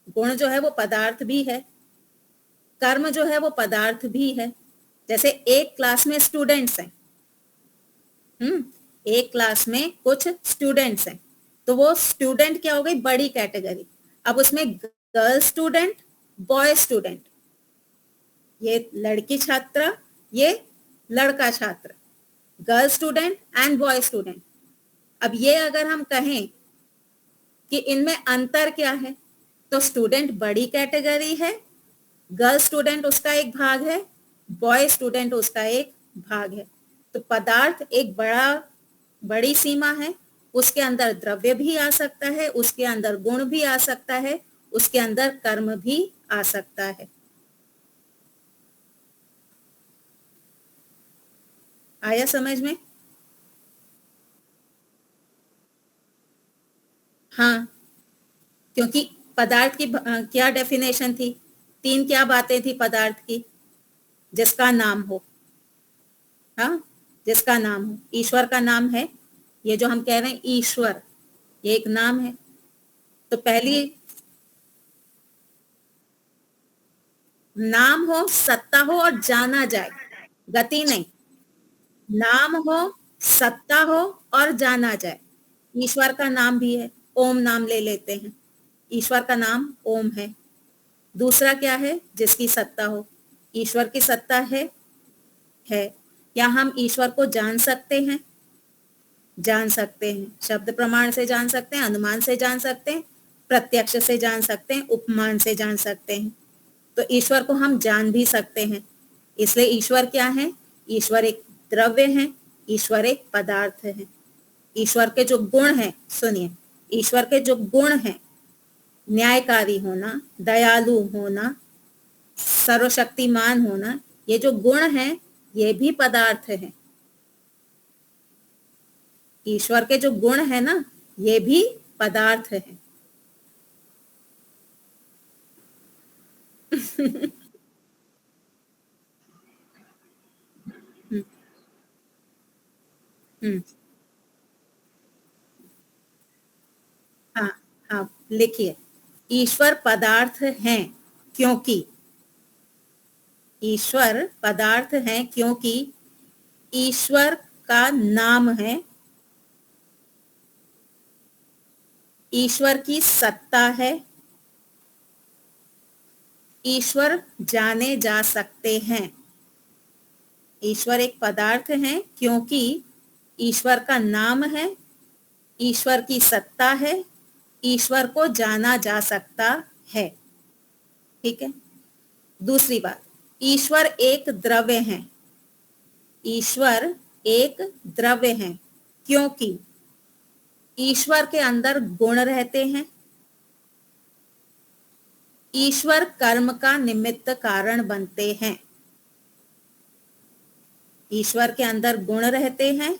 गुण जो है वो पदार्थ भी है, कर्म जो है वो पदार्थ भी है। जैसे एक क्लास में स्टूडेंट्स हैं, एक क्लास में कुछ स्टूडेंट्स हैं, तो वो स्टूडेंट क्या हो गई, बड़ी कैटेगरी। अब उसमें गर्ल स्टूडेंट, बॉय स्टूडेंट, ये लड़की छात्रा, ये लड़का छात्र, girl student and boy student. अब ये अगर हम कहें कि इनमें अंतर क्या है, तो स्टूडेंट बड़ी कैटेगरी है, गर्ल स्टूडेंट उसका एक भाग है, बॉय स्टूडेंट उसका एक भाग है। तो पदार्थ एक बड़ी सीमा है, उसके अंदर द्रव्य भी आ सकता है, उसके अंदर गुण भी आ सकता है, उसके अंदर कर्म भी आ सकता है। आया समझ में? हाँ, क्योंकि पदार्थ की क्या डेफिनेशन थी, 3 क्या बातें थी पदार्थ की, जिसका नाम हो, हाँ, जिसका नाम हो। ईश्वर का नाम है, ये जो हम कह रहे हैं ईश्वर, ये एक नाम है। तो पहली नाम हो, सत्ता हो और जाना जाए, गति नहीं। नाम हो, सत्ता हो और जाना जाए। ईश्वर का नाम भी है, ओम नाम ले लेते हैं, ईश्वर का नाम ओम है। दूसरा क्या है, जिसकी सत्ता हो, ईश्वर की सत्ता है। क्या हम ईश्वर को जान सकते हैं? जान सकते हैं, शब्द प्रमाण से जान सकते हैं, अनुमान से जान सकते हैं, प्रत्यक्ष से जान सकते हैं, उपमान से जान सकते हैं। तो ईश्वर को हम जान भी सकते हैं। इसलिए ईश्वर क्या है? ईश्वर एक द्रव्य है, ईश्वर एक पदार्थ है। ईश्वर के जो गुण हैं, सुनिए, ईश्वर के जो गुण हैं, न्यायकारी होना, दयालु होना, सर्वशक्तिमान होना, ये जो गुण हैं, ये भी पदार्थ है। ईश्वर के जो गुण है ना, ये भी पदार्थ है। हम्म, हाँ हाँ, लिखिए, ईश्वर पदार्थ हैं क्योंकि, ईश्वर पदार्थ हैं क्योंकि ईश्वर का नाम है, ईश्वर की सत्ता है, ईश्वर जाने जा सकते हैं। ईश्वर एक पदार्थ है क्योंकि ईश्वर का नाम है, ईश्वर की सत्ता है, ईश्वर को जाना जा सकता है। ठीक है। दूसरी बात, ईश्वर एक द्रव्य है। ईश्वर एक द्रव्य है क्योंकि ईश्वर के अंदर गुण रहते हैं, ईश्वर कर्म का निमित्त कारण बनते हैं। ईश्वर के अंदर गुण रहते हैं,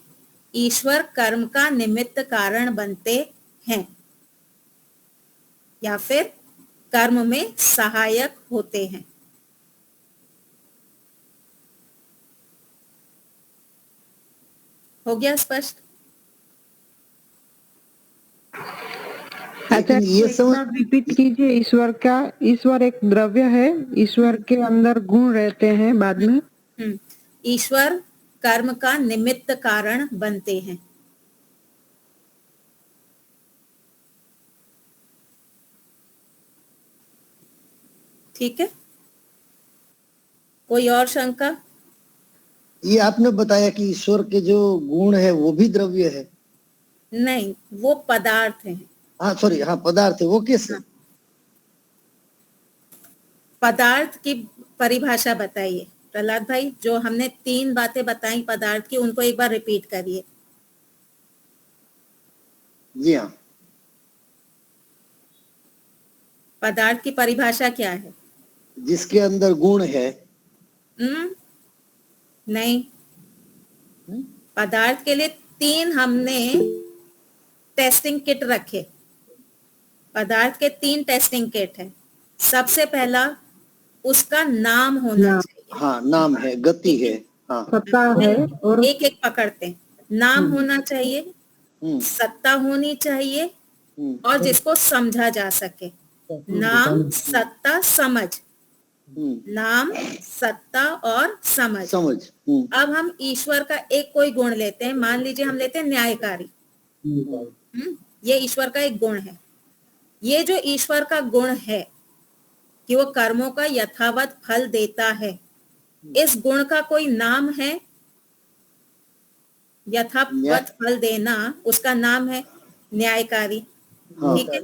ईश्वर कर्म का निमित्त कारण बनते हैं, या फिर कर्म में सहायक होते हैं। हो गया स्पष्ट? अच्छा, ये सब रिपीट कीजिए। ईश्वर एक द्रव्य है, ईश्वर के अंदर गुण रहते हैं, बाद में ईश्वर कर्म का निमित्त कारण बनते हैं। ठीक है, कोई और शंका? ये आपने बताया कि ईश्वर के जो गुण है वो भी द्रव्य है। नहीं, वो पदार्थ हैं। हाँ सॉरी, हाँ पदार्थ है, वो कैसे? हाँ। पदार्थ की परिभाषा बताइए प्रहलाद भाई, जो हमने 3 बातें बताई पदार्थ की, उनको एक बार रिपीट करिए। जी हाँ। पदार्थ की परिभाषा क्या है? जिसके अंदर गुण है। नहीं, पदार्थ के लिए 3 हमने टेस्टिंग किट रखे। पदार्थ के 3 टेस्टिंग किट है। सबसे पहला, उसका नाम होना चाहिए। हाँ, नाम है, गति है, हाँ सत्ता है, और एक एक पकड़ते हैं। नाम होना चाहिए, सत्ता होनी चाहिए, और जिसको समझा जा सके। नाम, सत्ता, समझ, नाम, सत्ता और समझ। समझ। अब हम ईश्वर का एक कोई गुण लेते हैं, मान लीजिए हम लेते हैं न्यायकारी। ये ईश्वर का एक गुण है। ये जो ईश्वर का गुण है कि वो कर्मों का यथावत फल देता है, इस गुण का कोई नाम है? यथावत फल देना, उसका नाम है न्यायकारी। हाँ। ठीक है।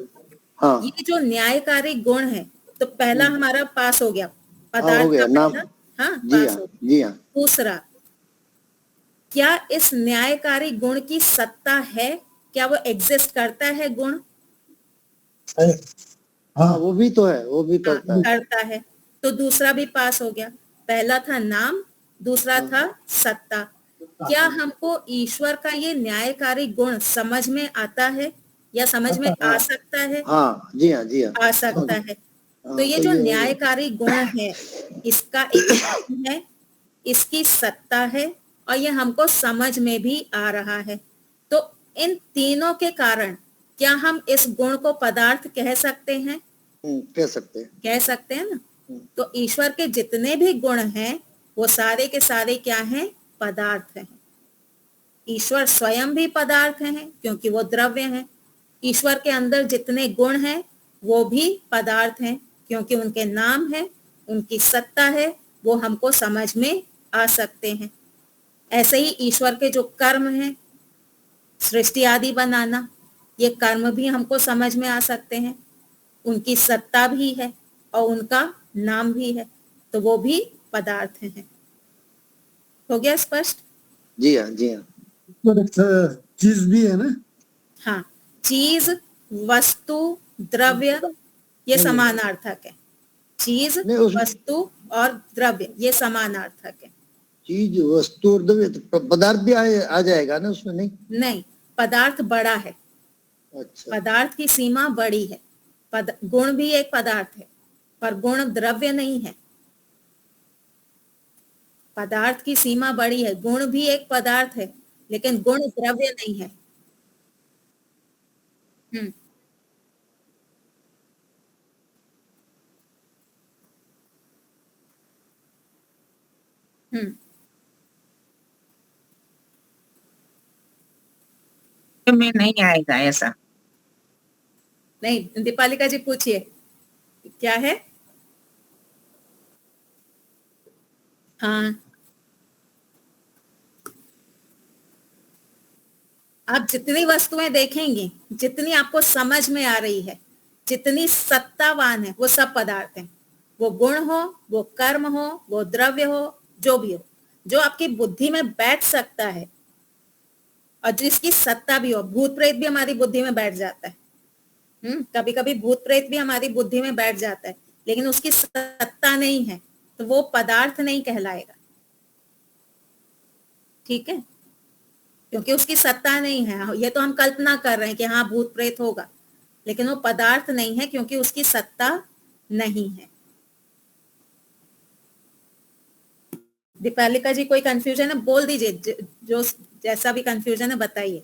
हाँ। ये जो न्यायकारी गुण है, तो पहला हमारा पास हो गया, हाँ, पदार्थ हो गया का नाम। पहला, हाँ जी पास हाँ, हो गया। जी हाँ। दूसरा, क्या इस न्यायकारी गुण की सत्ता है? क्या वो एग्जिस्ट करता है गुण? हाँ, वो भी तो है, वो भी हाँ, करता है। करता है। तो दूसरा भी पास हो गया। पहला था नाम, दूसरा हाँ। था सत्ता। क्या हमको ईश्वर का ये न्यायकारी गुण समझ में आता है या समझ में आ सकता है? हाँ, जी हाँ, जी हाँ। आ सकता है। तो ये जो हो गया। न्यायकारी गुण है, इसका एक नाम है, इसकी सत्ता है, और ये हमको समझ में भी आ रहा है। तो इन तीनों के कारण क्या हम इस गुण को पदार्थ कह सकते हैं? कह सकते हैं। कह सकते हैं ना। तो ईश्वर के जितने भी गुण हैं, वो सारे के सारे क्या हैं? पदार्थ हैं। ईश्वर स्वयं भी पदार्थ हैं क्योंकि वो द्रव्य हैं। ईश्वर के अंदर जितने गुण हैं, वो भी पदार्थ हैं क्योंकि उनके नाम है, उनकी सत्ता है, वो हमको समझ में आ सकते हैं। ऐसे ही ईश्वर के जो कर्म हैं, सृष्टि आदि बनाना, ये कर्म भी हमको समझ में आ सकते हैं। उनकी सत्ता भी है और उनका नाम भी है, तो वो भी पदार्थ हैं। हो गया स्पष्ट? जी हाँ, जी हाँ। चीज भी है ना? हाँ, चीज, वस्तु, द्रव्य, ये समानार्थक है। चीज, नहीं, वस्तु और द्रव्य ये समानार्थक है। चीज, वस्तु और द्रव्य तो पदार्थ भी आ जाएगा ना उसमें? नहीं, नहीं, पदार्थ बड़ा है। अच्छा। पदार्थ की सीमा बड़ी है। गुण भी एक पदार्थ है, पर गुण द्रव्य नहीं है। पदार्थ की सीमा बड़ी है, गुण भी एक पदार्थ है, लेकिन गुण द्रव्य नहीं है। हम्म हम्म में नहीं आएगा ऐसा। नहीं, दीपालिका जी पूछिए, क्या है? हाँ, आप जितनी वस्तुएं देखेंगे, जितनी आपको समझ में आ रही है, जितनी सत्तावान है, वो सब पदार्थ हैं। वो गुण हो, वो कर्म हो, वो द्रव्य हो, जो भी हो, जो आपकी बुद्धि में बैठ सकता है और जिसकी सत्ता भी हो। भूत प्रेत भी हमारी बुद्धि में बैठ जाता है। कभी कभी भूत प्रेत भी हमारी बुद्धि में बैठ जाता है, लेकिन उसकी सत्ता नहीं है, तो वो पदार्थ नहीं कहलाएगा। ठीक है, क्योंकि उसकी सत्ता नहीं है। ये तो हम कल्पना कर रहे हैं कि हाँ भूत प्रेत होगा, लेकिन वो पदार्थ नहीं है क्योंकि उसकी सत्ता नहीं है। दीपालिका जी, कोई कंफ्यूजन है बोल दीजिए, जो जैसा भी कंफ्यूजन है बताइए।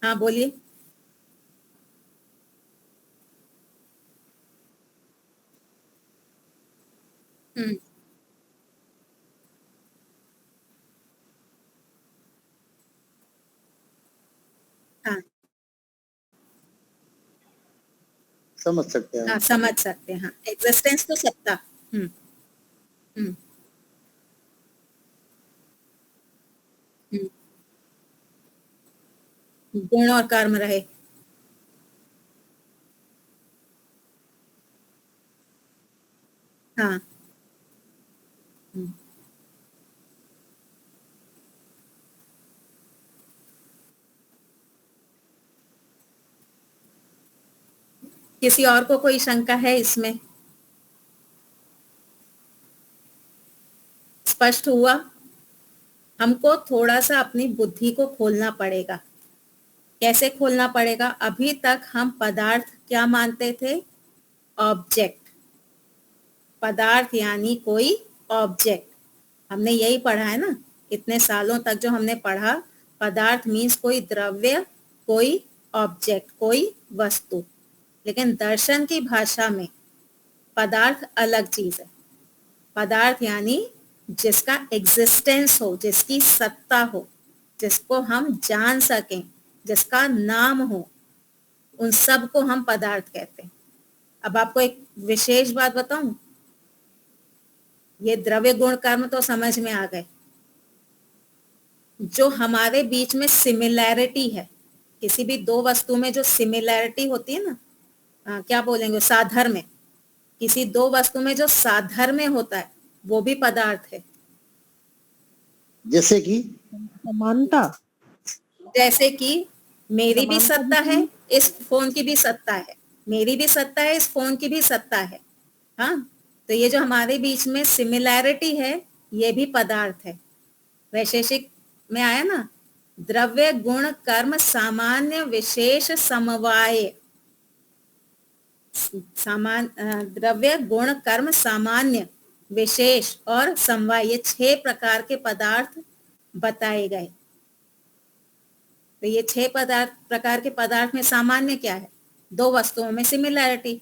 हाँ बोलिए। हम्म हाँ समझ सकते हैं। हाँ, समझ सकते हैं। हाँ, एग्जिस्टेंस तो सत्ता। हम्म हम्म हम्म गुण और कर्म रहे। हाँ। हम्म, किसी और को कोई शंका है इसमें? स्पष्ट हुआ? हमको थोड़ा सा अपनी बुद्धि को खोलना पड़ेगा। कैसे खोलना पड़ेगा? अभी तक हम पदार्थ क्या मानते थे? ऑब्जेक्ट। पदार्थ यानी कोई ऑब्जेक्ट। हमने यही पढ़ा है ना, इतने सालों तक जो हमने पढ़ा, पदार्थ मीन्स कोई द्रव्य, कोई ऑब्जेक्ट, कोई वस्तु। लेकिन दर्शन की भाषा में पदार्थ अलग चीज है। पदार्थ यानी जिसका एग्जिस्टेंस हो, जिसकी सत्ता हो, जिसको हम जान सकें, जिसका नाम हो, उन सब को हम पदार्थ कहते हैं। अब आपको एक विशेष बात बताऊं, ये द्रव्य गुण कर्म तो समझ में आ गए। जो हमारे बीच में सिमिलैरिटी है, किसी भी दो वस्तु में जो सिमिलैरिटी होती है ना, क्या बोलेंगे, साधर्म्य, किसी दो वस्तु में जो साधर्म्य होता है वो भी पदार्थ है। जैसे कि समानता। जैसे कि मेरी भी सत्ता है, इस फोन की भी सत्ता है, मेरी भी सत्ता है, इस फोन की भी सत्ता है। हाँ, तो ये जो हमारे बीच में सिमिलैरिटी है ये भी पदार्थ है। वैशेषिक में आया ना, द्रव्य गुण कर्म सामान्य विशेष समवाय, द्रव्य गुण कर्म सामान्य विशेष और समवाय, ये 6 प्रकार के पदार्थ बताए गए। तो ये 6 प्रकार के पदार्थ में सामान्य क्या है? दो वस्तुओं में सिमिलैरिटी।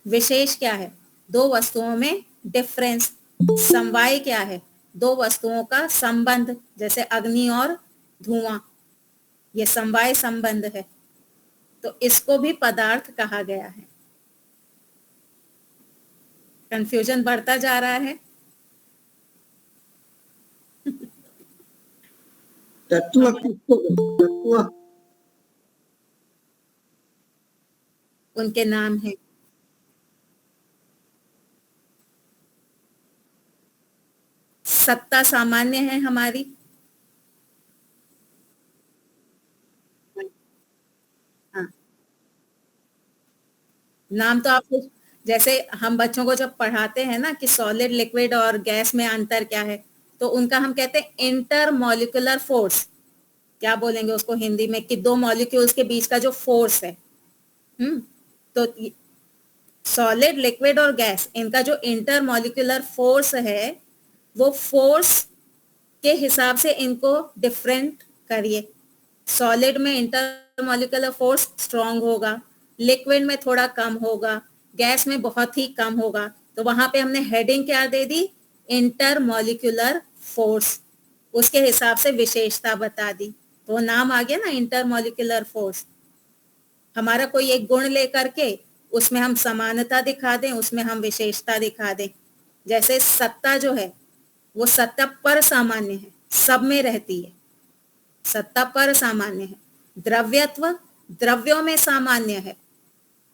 विशेष क्या है? दो वस्तुओं में डिफरेंस। समवाय क्या है? दो वस्तुओं का संबंध, जैसे अग्नि और धुआं, ये समवाय संबंध है। तो इसको भी पदार्थ कहा गया है। कंफ्यूजन बढ़ता जा रहा है। तत्व किसको तत्व? उनके नाम है। सत्ता सामान्य है हमारी। हाँ, नाम तो आपको, जैसे हम बच्चों को जब पढ़ाते हैं ना कि सॉलिड, लिक्विड और गैस में अंतर क्या है, तो उनका हम कहते हैं इंटरमॉलिक्यूलर फोर्स। क्या बोलेंगे उसको हिंदी में, कि दो मॉलिक्यूल्स के बीच का जो फोर्स है। तो सॉलिड, लिक्विड और गैस, इनका जो इंटरमॉलिक्यूलर फोर्स है, वो फोर्स के हिसाब से इनको डिफरेंट करिए। सॉलिड में इंटरमॉलिक्यूलर फोर्स स्ट्रांग होगा, लिक्विड में थोड़ा कम होगा, गैस में बहुत ही कम होगा। तो वहां पे हमने हेडिंग क्या दे दी? Intermolecular force. उसके हिसाब से विशेषता बता दी, तो नाम आ गया ना, इंटरमॉलिक्यूलर फोर्स। हमारा कोई एक गुण लेकर के उसमें हम समानता दिखा दें, उसमें हम विशेषता दिखा दें। जैसे सत्ता जो है वो सत्ता पर सामान्य है, सब में रहती है, सत्ता पर सामान्य है। द्रव्यत्व द्रव्यों में सामान्य है,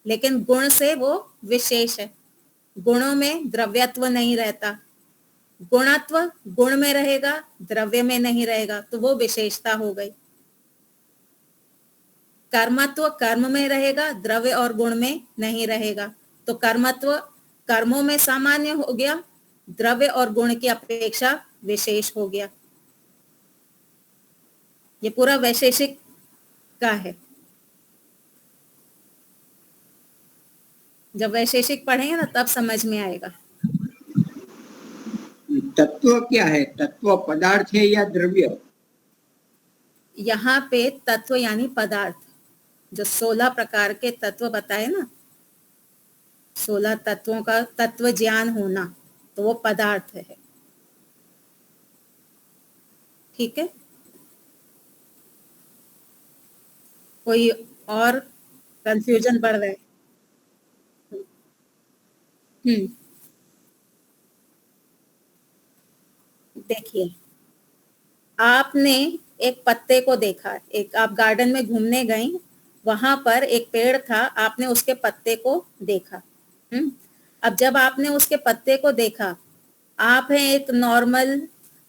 लेकिन गुण से वो विशेष है। गुणों में द्रव्यत्व नहीं रहता। गुणत्व गुण में रहेगा, द्रव्य में नहीं रहेगा, तो वो विशेषता हो गई। कर्मत्व कर्म में रहेगा, द्रव्य और गुण में नहीं रहेगा, तो कर्मत्व कर्मों में सामान्य हो गया, द्रव्य और गुण की अपेक्षा विशेष हो गया। ये पूरा वैशेषिक का है। जब वैशेषिक पढ़ेंगे ना तब समझ में आएगा। तत्व क्या है? तत्व पदार्थ है या द्रव्य? यहाँ पे तत्व यानी पदार्थ, जो 16 प्रकार के तत्व बताए ना, 16 तत्वों का तत्व ज्ञान होना, तो वो पदार्थ है। ठीक है, कोई और कंफ्यूजन बढ़ रहा है? देखिए, आपने एक पत्ते को देखा, एक आप गार्डन में घूमने गई, वहां पर एक पेड़ था, आपने उसके पत्ते को देखा। अब जब आपने उसके पत्ते को देखा, आप हैं एक नॉर्मल,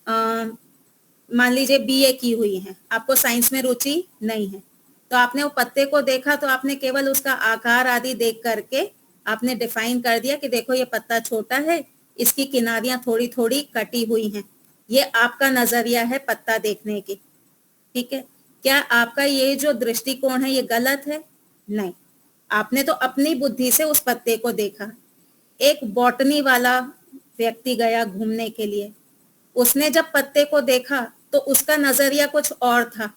मान लीजिए बीए की हुई हैं, आपको साइंस में रुचि नहीं है, तो आपने वो पत्ते को देखा, तो आपने केवल उसका आकार आदि देख करके आपने डिफाइन कर दिया कि देखो ये पत्ता छोटा है, इसकी किनारियां थोड़ी थोड़ी कटी हुई हैं। ये आपका नजरिया है पत्ता देखने की। ठीक है, क्या आपका ये जो दृष्टिकोण है ये गलत है? नहीं, आपने तो अपनी बुद्धि से उस पत्ते को देखा। एक बॉटनी वाला व्यक्ति गया घूमने के लिए, उसने जब पत्ते को देखा तो उसका नजरिया कुछ और था।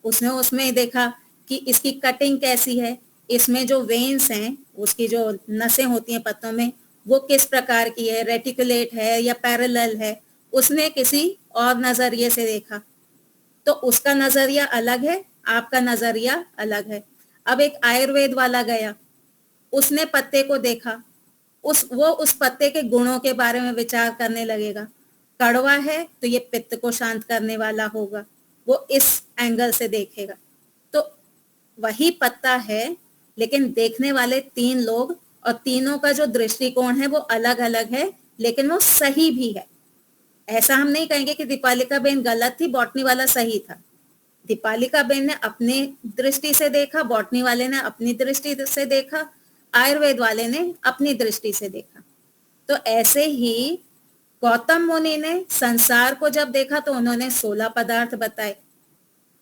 उसने उसमें देखा कि इसकी कटिंग कैसी है, इसमें जो वेन्स हैं, उसकी जो नसें होती हैं पत्तों में, वो किस प्रकार की है, रेटिकुलेट है या पैरेलल है, उसने किसी और नजरिए से देखा, तो उसका नजरिया अलग है, आपका नजरिया अलग है। अब एक आयुर्वेद वाला गया, उसने पत्ते को देखा, वो उस पत्ते के गुणों के बारे में विचार करने लगेगा। कड़वा है तो ये पित्त को शांत करने वाला होगा, वो इस एंगल से देखेगा। तो वही पत्ता है, लेकिन देखने वाले 3 लोग, और तीनों का जो दृष्टिकोण है वो अलग अलग है, लेकिन वो सही भी है। ऐसा हम नहीं कहेंगे कि दीपालिका बेन गलत थी, बॉटनी वाला सही था। दीपालिका बेन ने अपनी दृष्टि से देखा, बॉटनी वाले ने अपनी दृष्टि से देखा, आयुर्वेद वाले ने अपनी दृष्टि से देखा। तो ऐसे ही गौतम मुनि ने संसार को जब देखा तो उन्होंने 16 पदार्थ बताए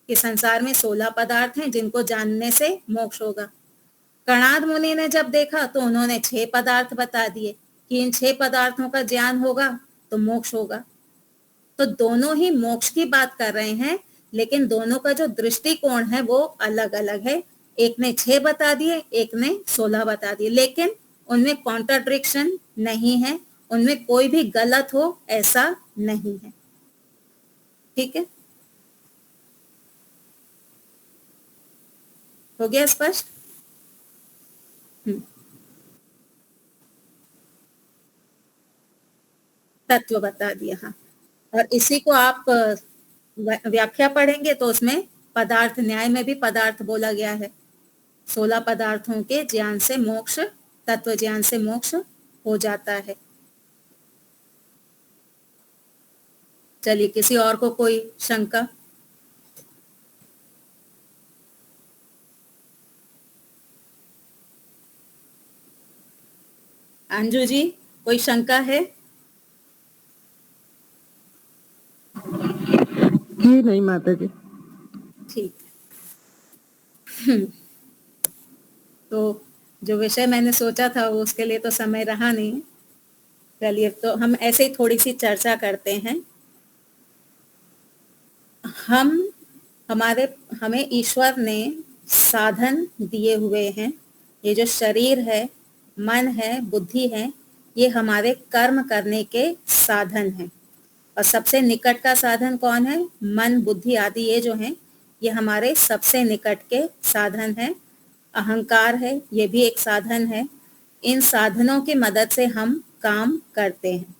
कि संसार में 16 पदार्थ हैं जिनको जानने से मोक्ष होगा। कणाद मुनि ने जब देखा तो उन्होंने 6 पदार्थ बता दिए कि इन 6 पदार्थों का ज्ञान होगा तो मोक्ष होगा। तो दोनों ही मोक्ष की बात कर रहे हैं, लेकिन दोनों का जो दृष्टिकोण है वो अलग अलग है। एक ने 6 बता दिए, एक ने 16 बता दिए, लेकिन उनमें कॉन्ट्राडिक्शन नहीं है, उनमें कोई भी गलत हो ऐसा नहीं है। ठीक है, हो गया स्पष्ट? तत्व बता दिया। हाँ, और इसी को आप व्याख्या पढ़ेंगे तो उसमें पदार्थ न्याय में भी पदार्थ बोला गया है। 16 पदार्थों के ज्ञान से मोक्ष, तत्व ज्ञान से मोक्ष हो जाता है। चलिए, किसी और को कोई शंका? अंजू जी, कोई शंका है? जी नहीं माता जी। ठीक है। तो जो विषय मैंने सोचा था वो उसके लिए तो समय रहा नहीं। चलिए, तो हम ऐसे ही थोड़ी सी चर्चा करते हैं। हमें ईश्वर ने साधन दिए हुए हैं। ये जो शरीर है, मन है, बुद्धि है, ये हमारे कर्म करने के साधन हैं। और सबसे निकट का साधन कौन है? मन, बुद्धि आदि ये जो हैं, ये हमारे सबसे निकट के साधन हैं। अहंकार है, ये भी एक साधन है। इन साधनों की मदद से हम काम करते हैं।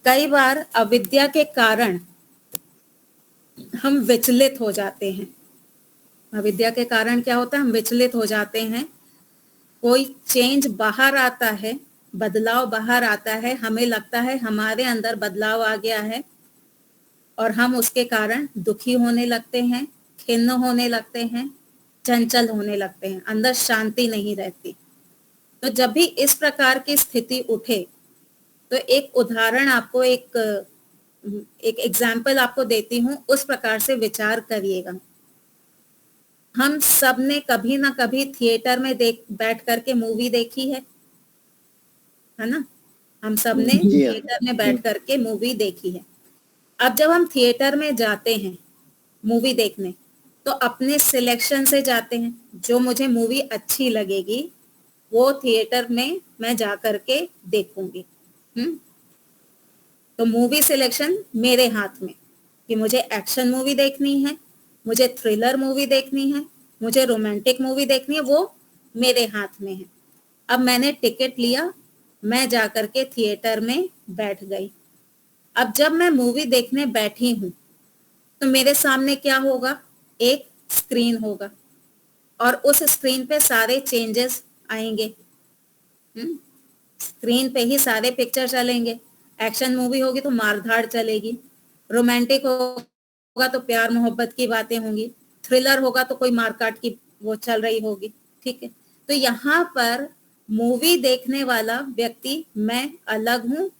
कई बार अविद्या के कारण हम विचलित हो जाते हैं। अविद्या के कारण क्या होता है? हम विचलित हो जाते हैं। कोई चेंज बाहर आता है, बदलाव बाहर आता है, हमें लगता है हमारे अंदर बदलाव आ गया है, और हम उसके कारण दुखी होने लगते हैं, खिन्न होने लगते हैं, चंचल होने लगते हैं, अंदर शांति नहीं रहती। तो जब भी इस प्रकार की स्थिति उठे तो एक उदाहरण आपको, एक एग्जाम्पल आपको देती हूँ, उस प्रकार से विचार करिएगा। हम सब ने कभी ना कभी थिएटर में बैठ करके मूवी देखी है ना? हम सब ने जी हाँ। थिएटर में बैठ करके मूवी देखी है। अब जब हम थिएटर में जाते हैं मूवी देखने, तो अपने सिलेक्शन से जाते हैं। जो मुझे मूवी अच्छी लगेगी वो थिएटर में मैं जा करके देखूंगी। तो मूवी सिलेक्शन मेरे हाथ में, कि मुझे एक्शन मूवी देखनी है, मुझे थ्रिलर मूवी देखनी है, मुझे रोमांटिक मूवी देखनी है, वो मेरे हाथ में है। अब मैंने टिकट लिया, मैं जा करके थिएटर में बैठ गई। अब जब मैं मूवी देखने बैठी हूँ तो मेरे सामने क्या होगा? एक स्क्रीन होगा, और उस स्क्रीन पे सारे चेंजेस आएंगे। स्क्रीन पे ही सारे पिक्चर चलेंगे। एक्शन मूवी होगी तो मारधाड़ चलेगी, रोमांटिक होगा तो प्यार मोहब्बत की बातें होंगी, थ्रिलर होगा तो कोई मारकाट की वो चल रही होगी। ठीक है, तो यहाँ पर मूवी देखने वाला व्यक्ति मैं अलग हूँ,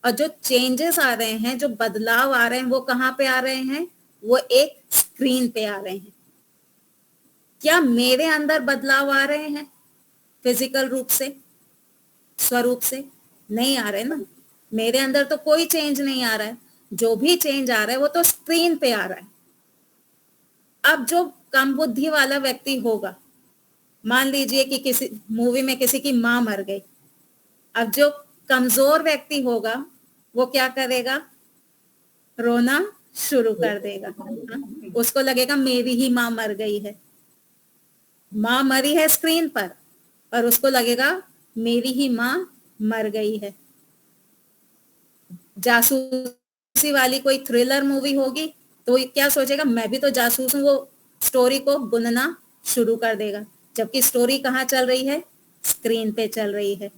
और जो चेंजेस आ रहे हैं, जो बदलाव आ रहे हैं, वो कहाँ पे आ रहे हैं? वो एक स्क्रीन पे आ रहे हैं। क्या मेरे अंदर बदलाव आ रहे हैं फिजिकल रूप से, स्वरूप से? नहीं आ रहे ना। मेरे अंदर तो कोई चेंज नहीं आ रहा है। जो भी चेंज आ रहा है वो तो स्क्रीन पे आ रहा है। अब जो कम बुद्धि वाला व्यक्ति होगा, मान लीजिए कि किसी मूवी में किसी की माँ मर गई, अब जो कमजोर व्यक्ति होगा वो क्या करेगा, रोना शुरू कर देगा। हाँ? उसको लगेगा मेरी ही माँ मर गई है, माँ मरी है स्क्रीन पर उसको लगेगा मेरी ही माँ मर गई है। जासूसी वाली कोई थ्रिलर मूवी होगी तो क्या सोचेगा, मैं भी तो जासूस हूँ, वो स्टोरी को बुनना शुरू कर देगा, जबकि स्टोरी कहाँ चल रही है, स्क्रीन पे चल रही है।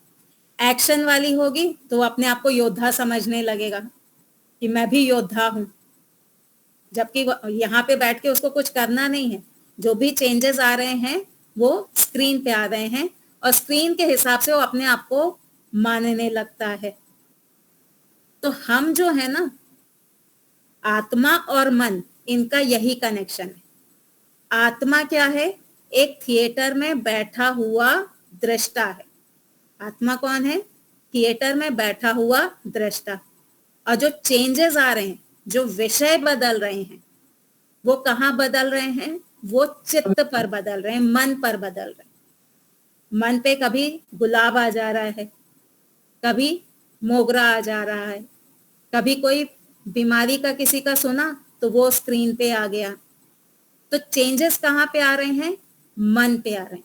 एक्शन वाली होगी तो वो अपने आप को योद्धा समझने लगेगा कि मैं भी योद्धा हूं, जबकि यहाँ पे बैठ के उसको कुछ करना नहीं है। जो भी चेंजेस आ रहे हैं वो स्क्रीन पे आ रहे हैं और स्क्रीन के हिसाब से वो अपने आप को मानने लगता है। तो हम जो है ना, आत्मा और मन, इनका यही कनेक्शन है। आत्मा क्या है, एक थिएटर में बैठा हुआ दृष्टा है। आत्मा कौन है, थिएटर में बैठा हुआ दृष्टा। और जो चेंजेस आ रहे हैं, जो विषय बदल रहे हैं, वो कहाँ बदल रहे हैं, वो चित्त पर बदल रहे हैं, मन पर बदल रहे हैं। मन पे कभी गुलाब आ जा रहा है, कभी मोगरा आ जा रहा है, कभी कोई बीमारी का किसी का सुना तो वो स्क्रीन पे आ गया। तो चेंजेस कहाँ पे आ रहे हैं, मन पे आ रहे हैं।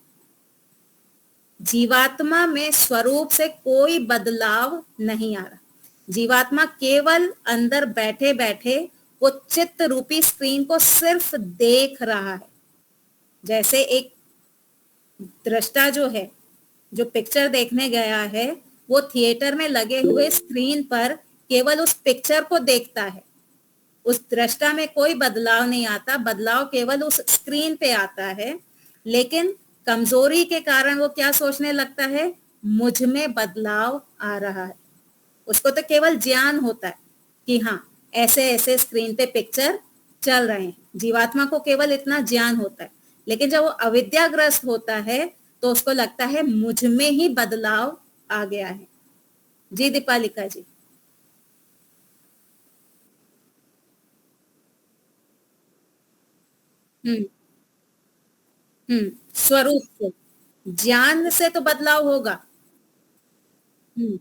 जीवात्मा में स्वरूप से कोई बदलाव नहीं आ रहा। जीवात्मा केवल अंदर बैठे बैठे वो चित्त रूपी स्क्रीन को सिर्फ देख रहा है। जैसे एक दृष्टा जो है, जो पिक्चर देखने गया है, वो थिएटर में लगे हुए स्क्रीन पर केवल उस पिक्चर को देखता है। उस दृष्टा में कोई बदलाव नहीं आता, बदलाव केवल उस स्क्रीन पे आता है। लेकिन कमजोरी के कारण वो क्या सोचने लगता है, मुझ में बदलाव आ रहा है। उसको तो केवल ज्ञान होता है कि हाँ ऐसे ऐसे स्क्रीन पे पिक्चर चल रहे हैं। जीवात्मा को केवल इतना ज्ञान होता है। लेकिन जब वो अविद्याग्रस्त होता है तो उसको लगता है मुझ में ही बदलाव आ गया है। जी दीपालिका जी। हम्म स्वरूप से, ज्ञान से तो बदलाव होगा। हम्म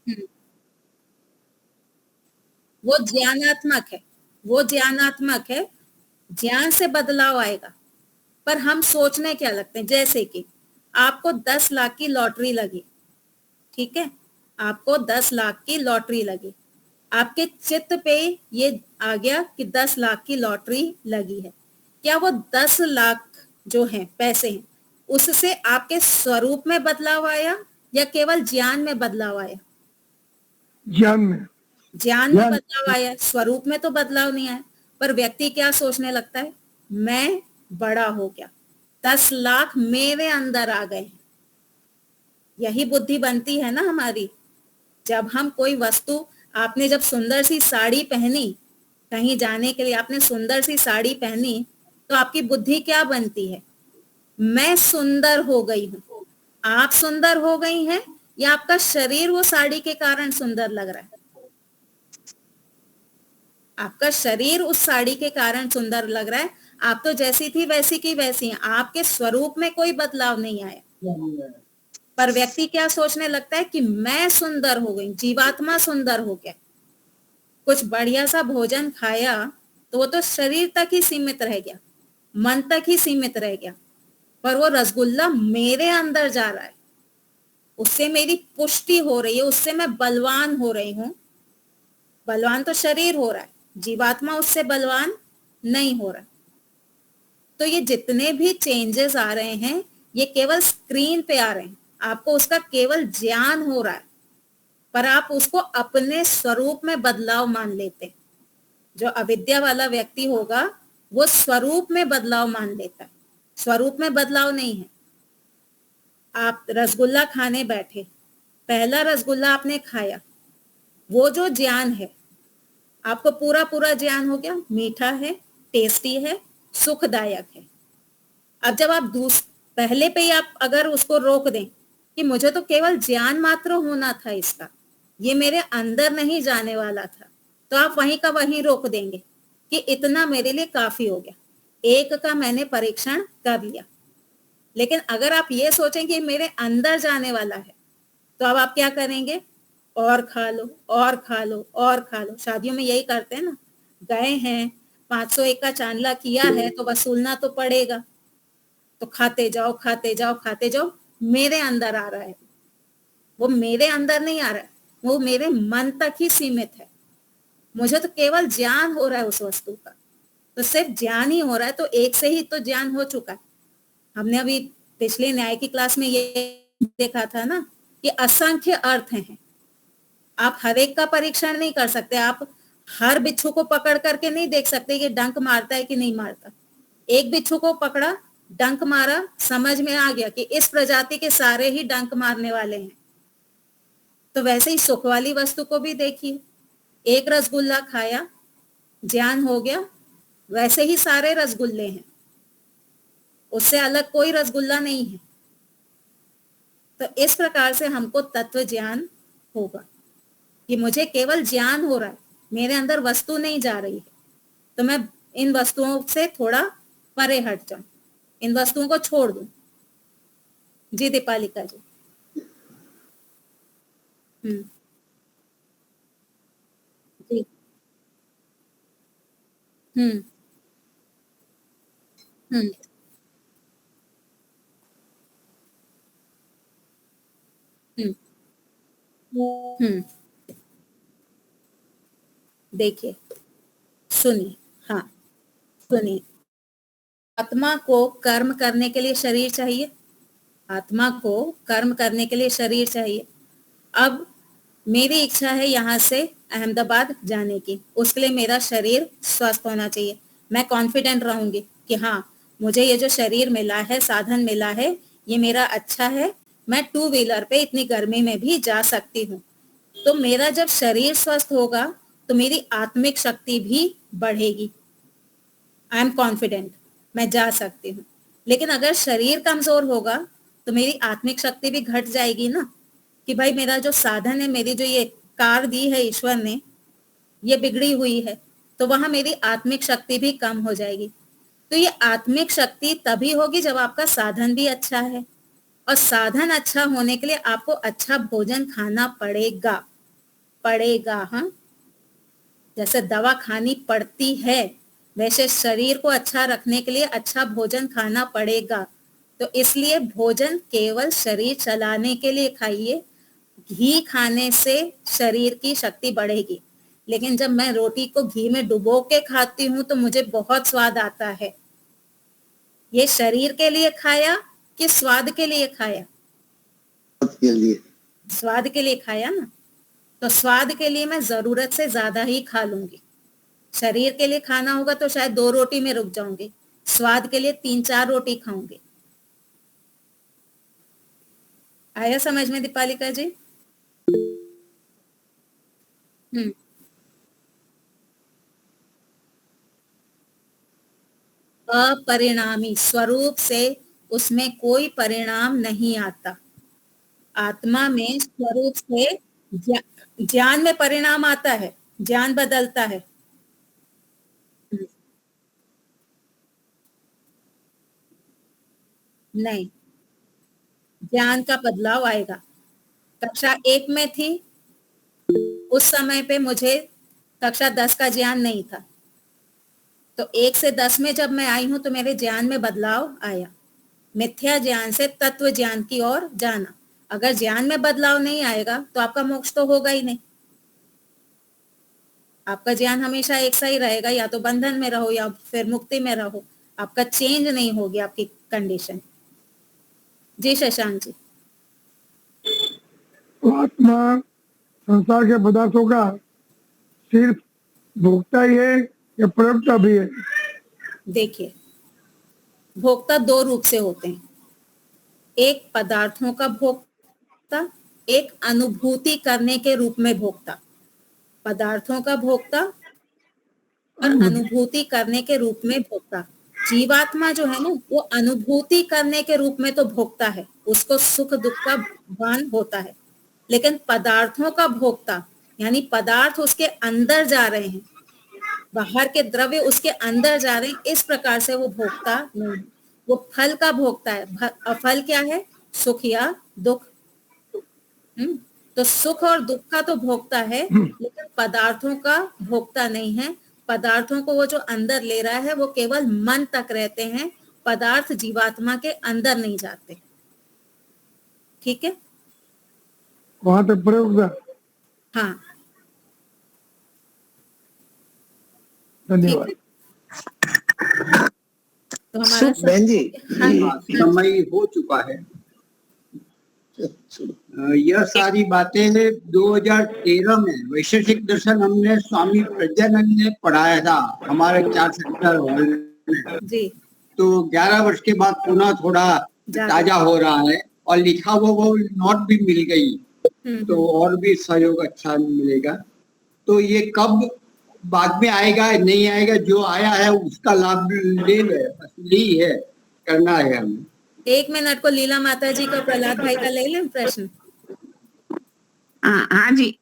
हम्म वो ज्ञानात्मक है, वो ज्ञानात्मक है, ज्ञान से बदलाव आएगा। पर हम सोचने क्या लगते हैं, जैसे कि आपको 10 लाख की लॉटरी लगी, ठीक है, आपको 10 लाख की लॉटरी लगी, आपके चित्त पे ये आ गया कि 10 लाख की लॉटरी लगी है। क्या वो 10 लाख जो है पैसे हैं, उससे आपके स्वरूप में बदलाव आया या केवल ज्ञान में बदलाव आया? ज्ञान में। ज्ञान में बदलाव आया, स्वरूप में तो बदलाव नहीं आया। पर व्यक्ति क्या सोचने लगता है, मैं बड़ा हो गया, 10 लाख मेरे अंदर आ गए। यही बुद्धि बनती है ना हमारी। जब हम कोई वस्तु, आपने जब सुंदर सी साड़ी पहनी, कहीं जाने के लिए आपने सुंदर सी साड़ी पहनी, तो आपकी बुद्धि क्या बनती है, मैं सुंदर हो गई हूं। आप सुंदर हो गई हैं या आपका शरीर वो साड़ी के कारण सुंदर लग रहा है? आपका शरीर उस साड़ी के कारण सुंदर लग रहा है। आप तो जैसी थी वैसी की वैसी हैं, आपके स्वरूप में कोई बदलाव नहीं आया। पर व्यक्ति क्या सोचने लगता है कि मैं सुंदर हो गई, जीवात्मा सुंदर हो गया। कुछ बढ़िया सा भोजन खाया तो वो तो शरीर तक ही सीमित रह गया, मन तक ही सीमित रह गया, पर वो रसगुल्ला मेरे अंदर जा रहा है, उससे मेरी पुष्टि हो रही है, उससे मैं बलवान हो रही हूँ। बलवान तो शरीर हो रहा है, जीवात्मा उससे बलवान नहीं हो रहा। तो ये जितने भी चेंजेस आ रहे हैं ये केवल स्क्रीन पे आ रहे हैं, आपको उसका केवल ज्ञान हो रहा है, पर आप उसको अपने स्वरूप में बदलाव मान लेते हैं। जो अविद्या वाला व्यक्ति होगा वो स्वरूप में बदलाव मान लेता है, स्वरूप में बदलाव नहीं है। आप रसगुल्ला खाने बैठे, पहला रसगुल्ला आपने खाया, वो जो ज्ञान है, आपको पूरा पूरा ज्ञान हो गया, मीठा है, टेस्टी है, सुखदायक है। अब जब आप पहले पे ही आप अगर उसको रोक दें कि मुझे तो केवल ज्ञान मात्र होना था इसका, ये मेरे अंदर नहीं जाने वाला था, तो आप वहीं का वहीं रोक देंगे कि इतना मेरे लिए काफी हो गया। एक का मैंने परीक्षण कर लिया। लेकिन अगर आप ये सोचें कि मेरे अंदर जाने वाला है, तो अब आप क्या करेंगे? और खा लो, और खा लो, और खा लो। शादियों में यही करते हैं ना, गए हैं 501 का चांदला किया है तो वसूलना तो पड़ेगा, तो खाते जाओ, खाते जाओ, खाते जाओ। मेरे अंदर आ रहा है, वो मेरे अंदर नहीं आ रहा है, वो मेरे मन तक ही सीमित है। मुझे तो केवल ज्ञान हो रहा है उस वस्तु का, तो सिर्फ ज्ञान ही हो रहा है, तो एक से ही तो ज्ञान हो चुका है। हमने अभी पिछले न्याय की क्लास में ये देखा था ना कि असंख्य अर्थ हैं। आप हर एक का परीक्षण नहीं कर सकते, आप हर बिच्छू को पकड़ करके नहीं देख सकते कि डंक मारता है कि नहीं मारता। एक बिच्छू को पकड़ा, डंक मारा, समझ में आ गया कि इस प्रजाति के सारे ही डंक मारने वाले हैं। तो वैसे ही सुख वाली वस्तु को भी देखिए, एक रसगुल्ला खाया, ज्ञान हो गया, वैसे ही सारे रसगुल्ले हैं, उससे अलग कोई रसगुल्ला नहीं है। तो इस प्रकार से हमको तत्व ज्ञान होगा कि मुझे केवल ज्ञान हो रहा है, मेरे अंदर वस्तु नहीं जा रही है, तो मैं इन वस्तुओं से थोड़ा परे हट जाऊं, इन वस्तुओं को छोड़ दूं। जी दीपालिका जी। जी। हम्म। हम्म। हम्म। हम्म। देखिए, सुनिए, हाँ, सुनिए। आत्मा को कर्म करने के लिए शरीर चाहिए, आत्मा को कर्म करने के लिए शरीर चाहिए। अब मेरी इच्छा है यहाँ से अहमदाबाद जाने की, उसके लिए मेरा शरीर स्वस्थ होना चाहिए। मैं कॉन्फिडेंट रहूंगी कि हाँ, मुझे ये जो शरीर मिला है, साधन मिला है, ये मेरा अच्छा है, मैं 2 व्हीलर पे इतनी गर्मी में भी जा सकती हूँ। तो मेरा जब शरीर स्वस्थ होगा तो मेरी आत्मिक शक्ति भी बढ़ेगी। आई एम कॉन्फिडेंट, मैं जा सकती हूँ। लेकिन अगर शरीर कमजोर होगा तो मेरी आत्मिक शक्ति भी घट जाएगी ना, कि भाई मेरा जो साधन है, मेरी जो ये कार दी है ईश्वर ने, ये बिगड़ी हुई है, तो वहां मेरी आत्मिक शक्ति भी कम हो जाएगी। तो ये आत्मिक शक्ति तभी होगी जब आपका साधन भी अच्छा है, और साधन अच्छा होने के लिए आपको अच्छा भोजन खाना पड़ेगा, पड़ेगा। हाँ, जैसे दवा खानी पड़ती है, वैसे शरीर को अच्छा रखने के लिए अच्छा भोजन खाना पड़ेगा। तो इसलिए भोजन केवल शरीर चलाने के लिए खाइए। घी खाने से शरीर की शक्ति बढ़ेगी, लेकिन जब मैं रोटी को घी में डुबो के खाती हूँ तो मुझे बहुत स्वाद आता है। ये शरीर के लिए खाया कि स्वाद के लिए खाया? के लिए स्वाद के लिए खाया ना, तो स्वाद के लिए मैं जरूरत से ज्यादा ही खा लूंगी। शरीर के लिए खाना होगा तो शायद 2 रोटी में रुक जाऊंगी, स्वाद के लिए 3-4 रोटी खाऊंगी। आया समझ में दीपालिका जी? हम्म। अपरिणामी स्वरूप से उसमें कोई परिणाम नहीं आता। आत्मा में स्वरूप से ज्ञान में परिणाम आता है, ज्ञान बदलता है। नहीं, ज्ञान का बदलाव आएगा। कक्षा 1 में थी, उस समय पे मुझे कक्षा 10 का ज्ञान नहीं था, तो 1 से 10 में जब मैं आई हूं तो मेरे ज्ञान में बदलाव आया। मिथ्या ज्ञान से तत्व ज्ञान की ओर जाना। अगर ज्ञान में बदलाव नहीं आएगा तो आपका मोक्ष तो होगा ही नहीं। आपका ज्ञान हमेशा एक सा ही रहेगा, या तो बंधन में रहो या फिर मुक्ति में रहो, आपका चेंज नहीं होगी आपकी कंडीशन। जी शशांक जी। तो आत्मा संसार के पदार्थों का सिर्फ भोक्ता ही है या प्रयोक्ता भी है? देखिए, भोक्ता 2 रूप से होते हैं, एक पदार्थों का भोक्ता, एक अनुभूति करने के रूप में भोक्ता। पदार्थों का भोक्ता और अनुभूति करने के रूप में भोक्ता। जीवात्मा जो है ना, वो अनुभूति करने के रूप में तो भोक्ता है, उसको सुख दुख का भान होता है। लेकिन पदार्थों का भोक्ता, यानी पदार्थ उसके अंदर जा रहे हैं, बाहर के द्रव्य उसके अंदर जा रहे हैं, इस प्रकार से वो भोक्ता नहीं है। वो फल का भोक्ता है। फल क्या है? सुख या दुख। तो सुख और दुख का तो भोक्ता है, लेकिन पदार्थों का भोक्ता नहीं है। पदार्थों को वो जो अंदर ले रहा है वो केवल मन तक रहते हैं, पदार्थ जीवात्मा के अंदर नहीं जाते। ठीक है, वहां तक प्रयोग था। हाँ धन्यवाद। ठीक है। तो हमारा बहन जी, हाँ हाँ, समय हो चुका है। यह सारी बातें 2013 में वैशेषिक दर्शन हमने स्वामी प्रज्ञानंद ने पढ़ाया था हमारे 4 सेक्टर हॉल में। जी, तो 11 वर्ष के बाद पुनः थोड़ा ताजा हो रहा है और लिखा हुआ वो नोट भी मिल गई, तो और भी सहयोग अच्छा मिलेगा। तो ये कब बाद में आएगा नहीं आएगा, जो आया है उसका लाभ ले ले, असली है, करना है हमें। 1 मिनट को लीला माता जी का प्रहलाद भाई का ले लें प्रश्न। हाँ जी।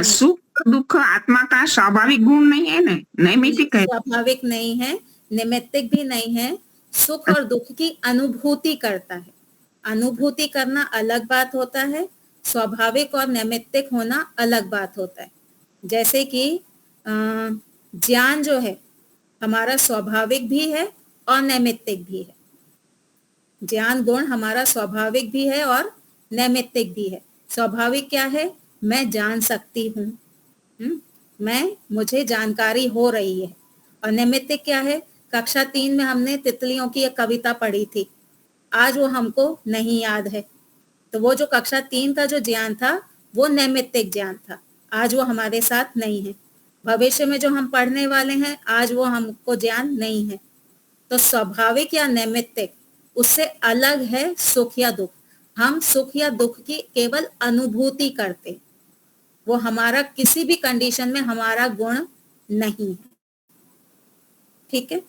सुख दुख आत्मा का स्वाभाविक गुण नहीं है ना, नैमित्तिक है। स्वाभाविक नहीं है, निमित्तिक भी नहीं है। सुख और दुख की अनुभूति करता है। अनुभूति करना अलग बात होता है, स्वाभाविक और नैमित्तिक होना अलग बात होता है। जैसे कि ज्ञान जो है हमारा स्वाभाविक भी है और नैमित्तिक भी है। ज्ञान गुण हमारा स्वाभाविक भी है और नैमित्तिक भी है। स्वाभाविक क्या है? मैं जान सकती हूँ, मुझे जानकारी हो रही है। और नैमित्तिक क्या है? कक्षा 3 में हमने तितलियों की एक कविता पढ़ी थी, आज वो हमको नहीं याद है। तो वो जो कक्षा 3 का जो ज्ञान था वो नैमित्तिक ज्ञान था, आज वो हमारे साथ नहीं है। भविष्य में जो हम पढ़ने वाले हैं आज वो हमको ज्ञान नहीं है। तो स्वाभाविक या नैमित्तिक उससे अलग है सुख या दुख। हम सुख या दुख की केवल अनुभूति करते, वो हमारा किसी भी कंडीशन में हमारा गुण नहीं है। ठीक है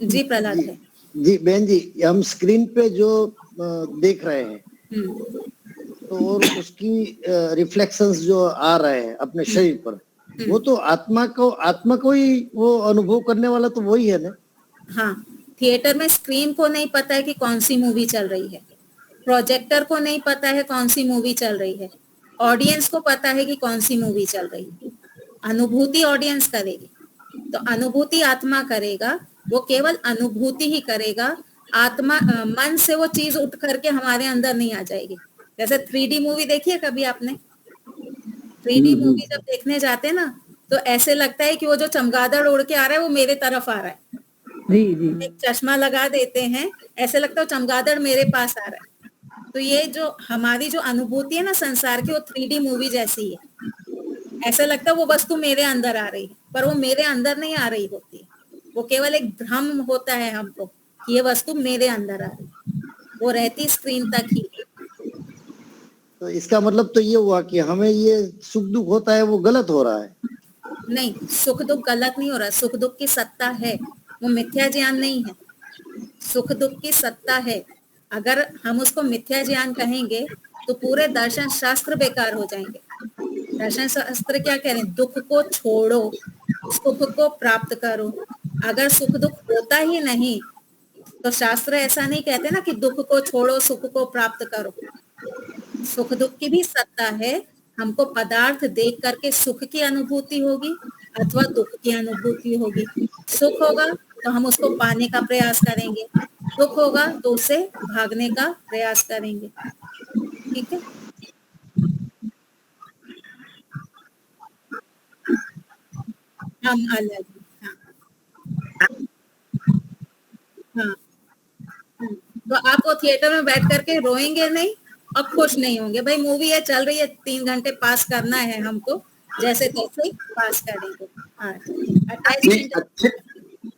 जी प्रहलाद है। जी बहन जी, हम स्क्रीन पे जो देख रहे हैं तो और उसकी रिफ्लेक्शंस जो आ रहे हैं अपने शरीर पर, वो तो आत्मा को ही वो अनुभव करने वाला तो वही है ना। हाँ, थिएटर में स्क्रीन को नहीं पता है कि कौन सी मूवी चल रही है, प्रोजेक्टर को नहीं पता है कौन सी मूवी चल रही है, ऑडियंस को पता है कि कौन सी मूवी चल रही है। अनुभूति ऑडियंस करेगी, तो अनुभूति आत्मा करेगा, वो केवल अनुभूति ही करेगा। आत्मा मन से वो चीज उठ करके हमारे अंदर नहीं आ जाएगी। जैसे 3D मूवी देखी है कभी आपने? 3D मूवी जब देखने जाते हैं ना तो ऐसे लगता है कि वो जो चमगादड़ उड़ के आ रहा है वो मेरे तरफ आ रहा है। जी जी। एक चश्मा लगा देते हैं, ऐसे लगता है चमगादड़ मेरे पास आ रहा है। तो ये जो हमारी जो अनुभूति है ना संसार की, वो 3D मूवी जैसी है। ऐसा लगता है वो वस्तु मेरे अंदर आ रही है, पर वो मेरे अंदर नहीं आ रही होती है। वो केवल एक भ्रम होता है हमको कि ये वस्तु मेरे अंदर आ रही है, वो रहती स्क्रीन तक ही। तो इसका मतलब तो ये हुआ कि हमें ये सुख दुख होता है वो गलत हो रहा है। नहीं, सुख दुख गलत नहीं हो रहा। सुख दुख की सत्ता है, वो मिथ्या ज्ञान नहीं है। सुख दुख की सत्ता है। अगर हम उसको मिथ्या ज्ञान कहेंगे तो पूरे दर्शन शास्त्र बेकार हो जाएंगे। दर्शन शास्त्र क्या कह रहे हैं? दुख को छोड़ो, सुख को प्राप्त करो। अगर सुख दुख होता ही नहीं तो शास्त्र ऐसा नहीं कहते ना कि दुख को छोड़ो सुख को प्राप्त करो। सुख दुख की भी सत्ता है। हमको पदार्थ देख करके सुख की अनुभूति होगी अथवा दुख की अनुभूति होगी। सुख होगा तो हम उसको पाने का प्रयास करेंगे, दुख होगा तो उसे भागने का प्रयास करेंगे। ठीक है, हम अलग। हाँ हाँ। तो आप वो थिएटर में बैठ करके रोएंगे नहीं और खुश नहीं होंगे। भाई मूवी है, चल रही है, 3 घंटे पास करना है हमको, जैसे तैसे पास करेंगे। हाँ, अच्छे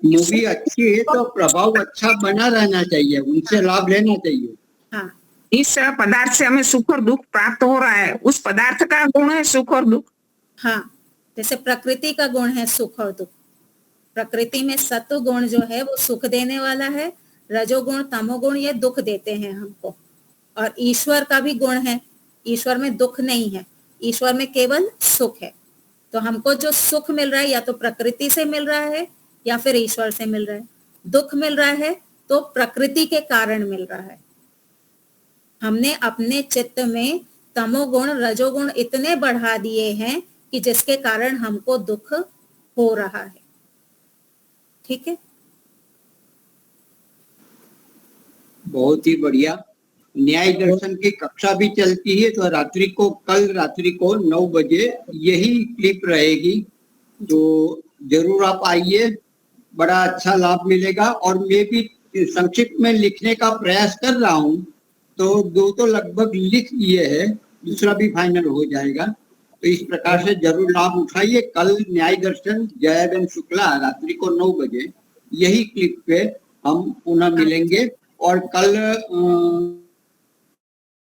मूवी अच्छी है तो प्रभाव अच्छा बना रहना चाहिए, उनसे लाभ लेना चाहिए। हाँ, इस पदार्थ से हमें सुख और दुख प्राप्त हो रहा है, उस पदार्थ का गुण है सुख और दुख। हाँ, जैसे प्रकृति का गुण है सुख और दुख। प्रकृति में सत्व गुण जो है वो सुख देने वाला है, रजोगुण तमोगुण ये दुख देते हैं हमको। और ईश्वर का भी गुण है, ईश्वर में दुख नहीं है, ईश्वर में केवल सुख है। तो हमको जो सुख मिल रहा है या तो प्रकृति से मिल रहा है या फिर ईश्वर से मिल रहा है। दुख मिल रहा है तो प्रकृति के कारण मिल रहा है। हमने अपने चित्त में तमोगुण रजोगुण इतने बढ़ा दिए हैं कि जिसके कारण हमको दुख हो रहा है। ठीक है, बहुत ही बढ़िया। न्याय दर्शन की कक्षा भी चलती है, तो कल रात्रि को 9 बजे यही क्लिप रहेगी, तो जरूर आप आइए, बड़ा अच्छा लाभ मिलेगा। और मैं भी संक्षिप्त में लिखने का प्रयास कर रहा हूँ, तो 2 तो लगभग लिख लिए है, दूसरा भी फाइनल हो जाएगा। तो इस प्रकार से जरूर लाभ उठाइए। कल न्याय दर्शन जयाबेन शुक्ला रात्रि को 9 बजे यही क्लिप पे हम पुनः मिलेंगे। और कल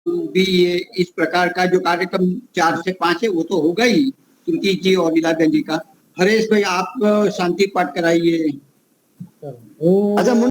भी ये इस प्रकार का जो कार्यक्रम 4 से 5 है वो तो होगा ही, श्रुति जी और लीलाबेन जी का। हरेश भाई, आप शांति पाठ कराइए। अच्छा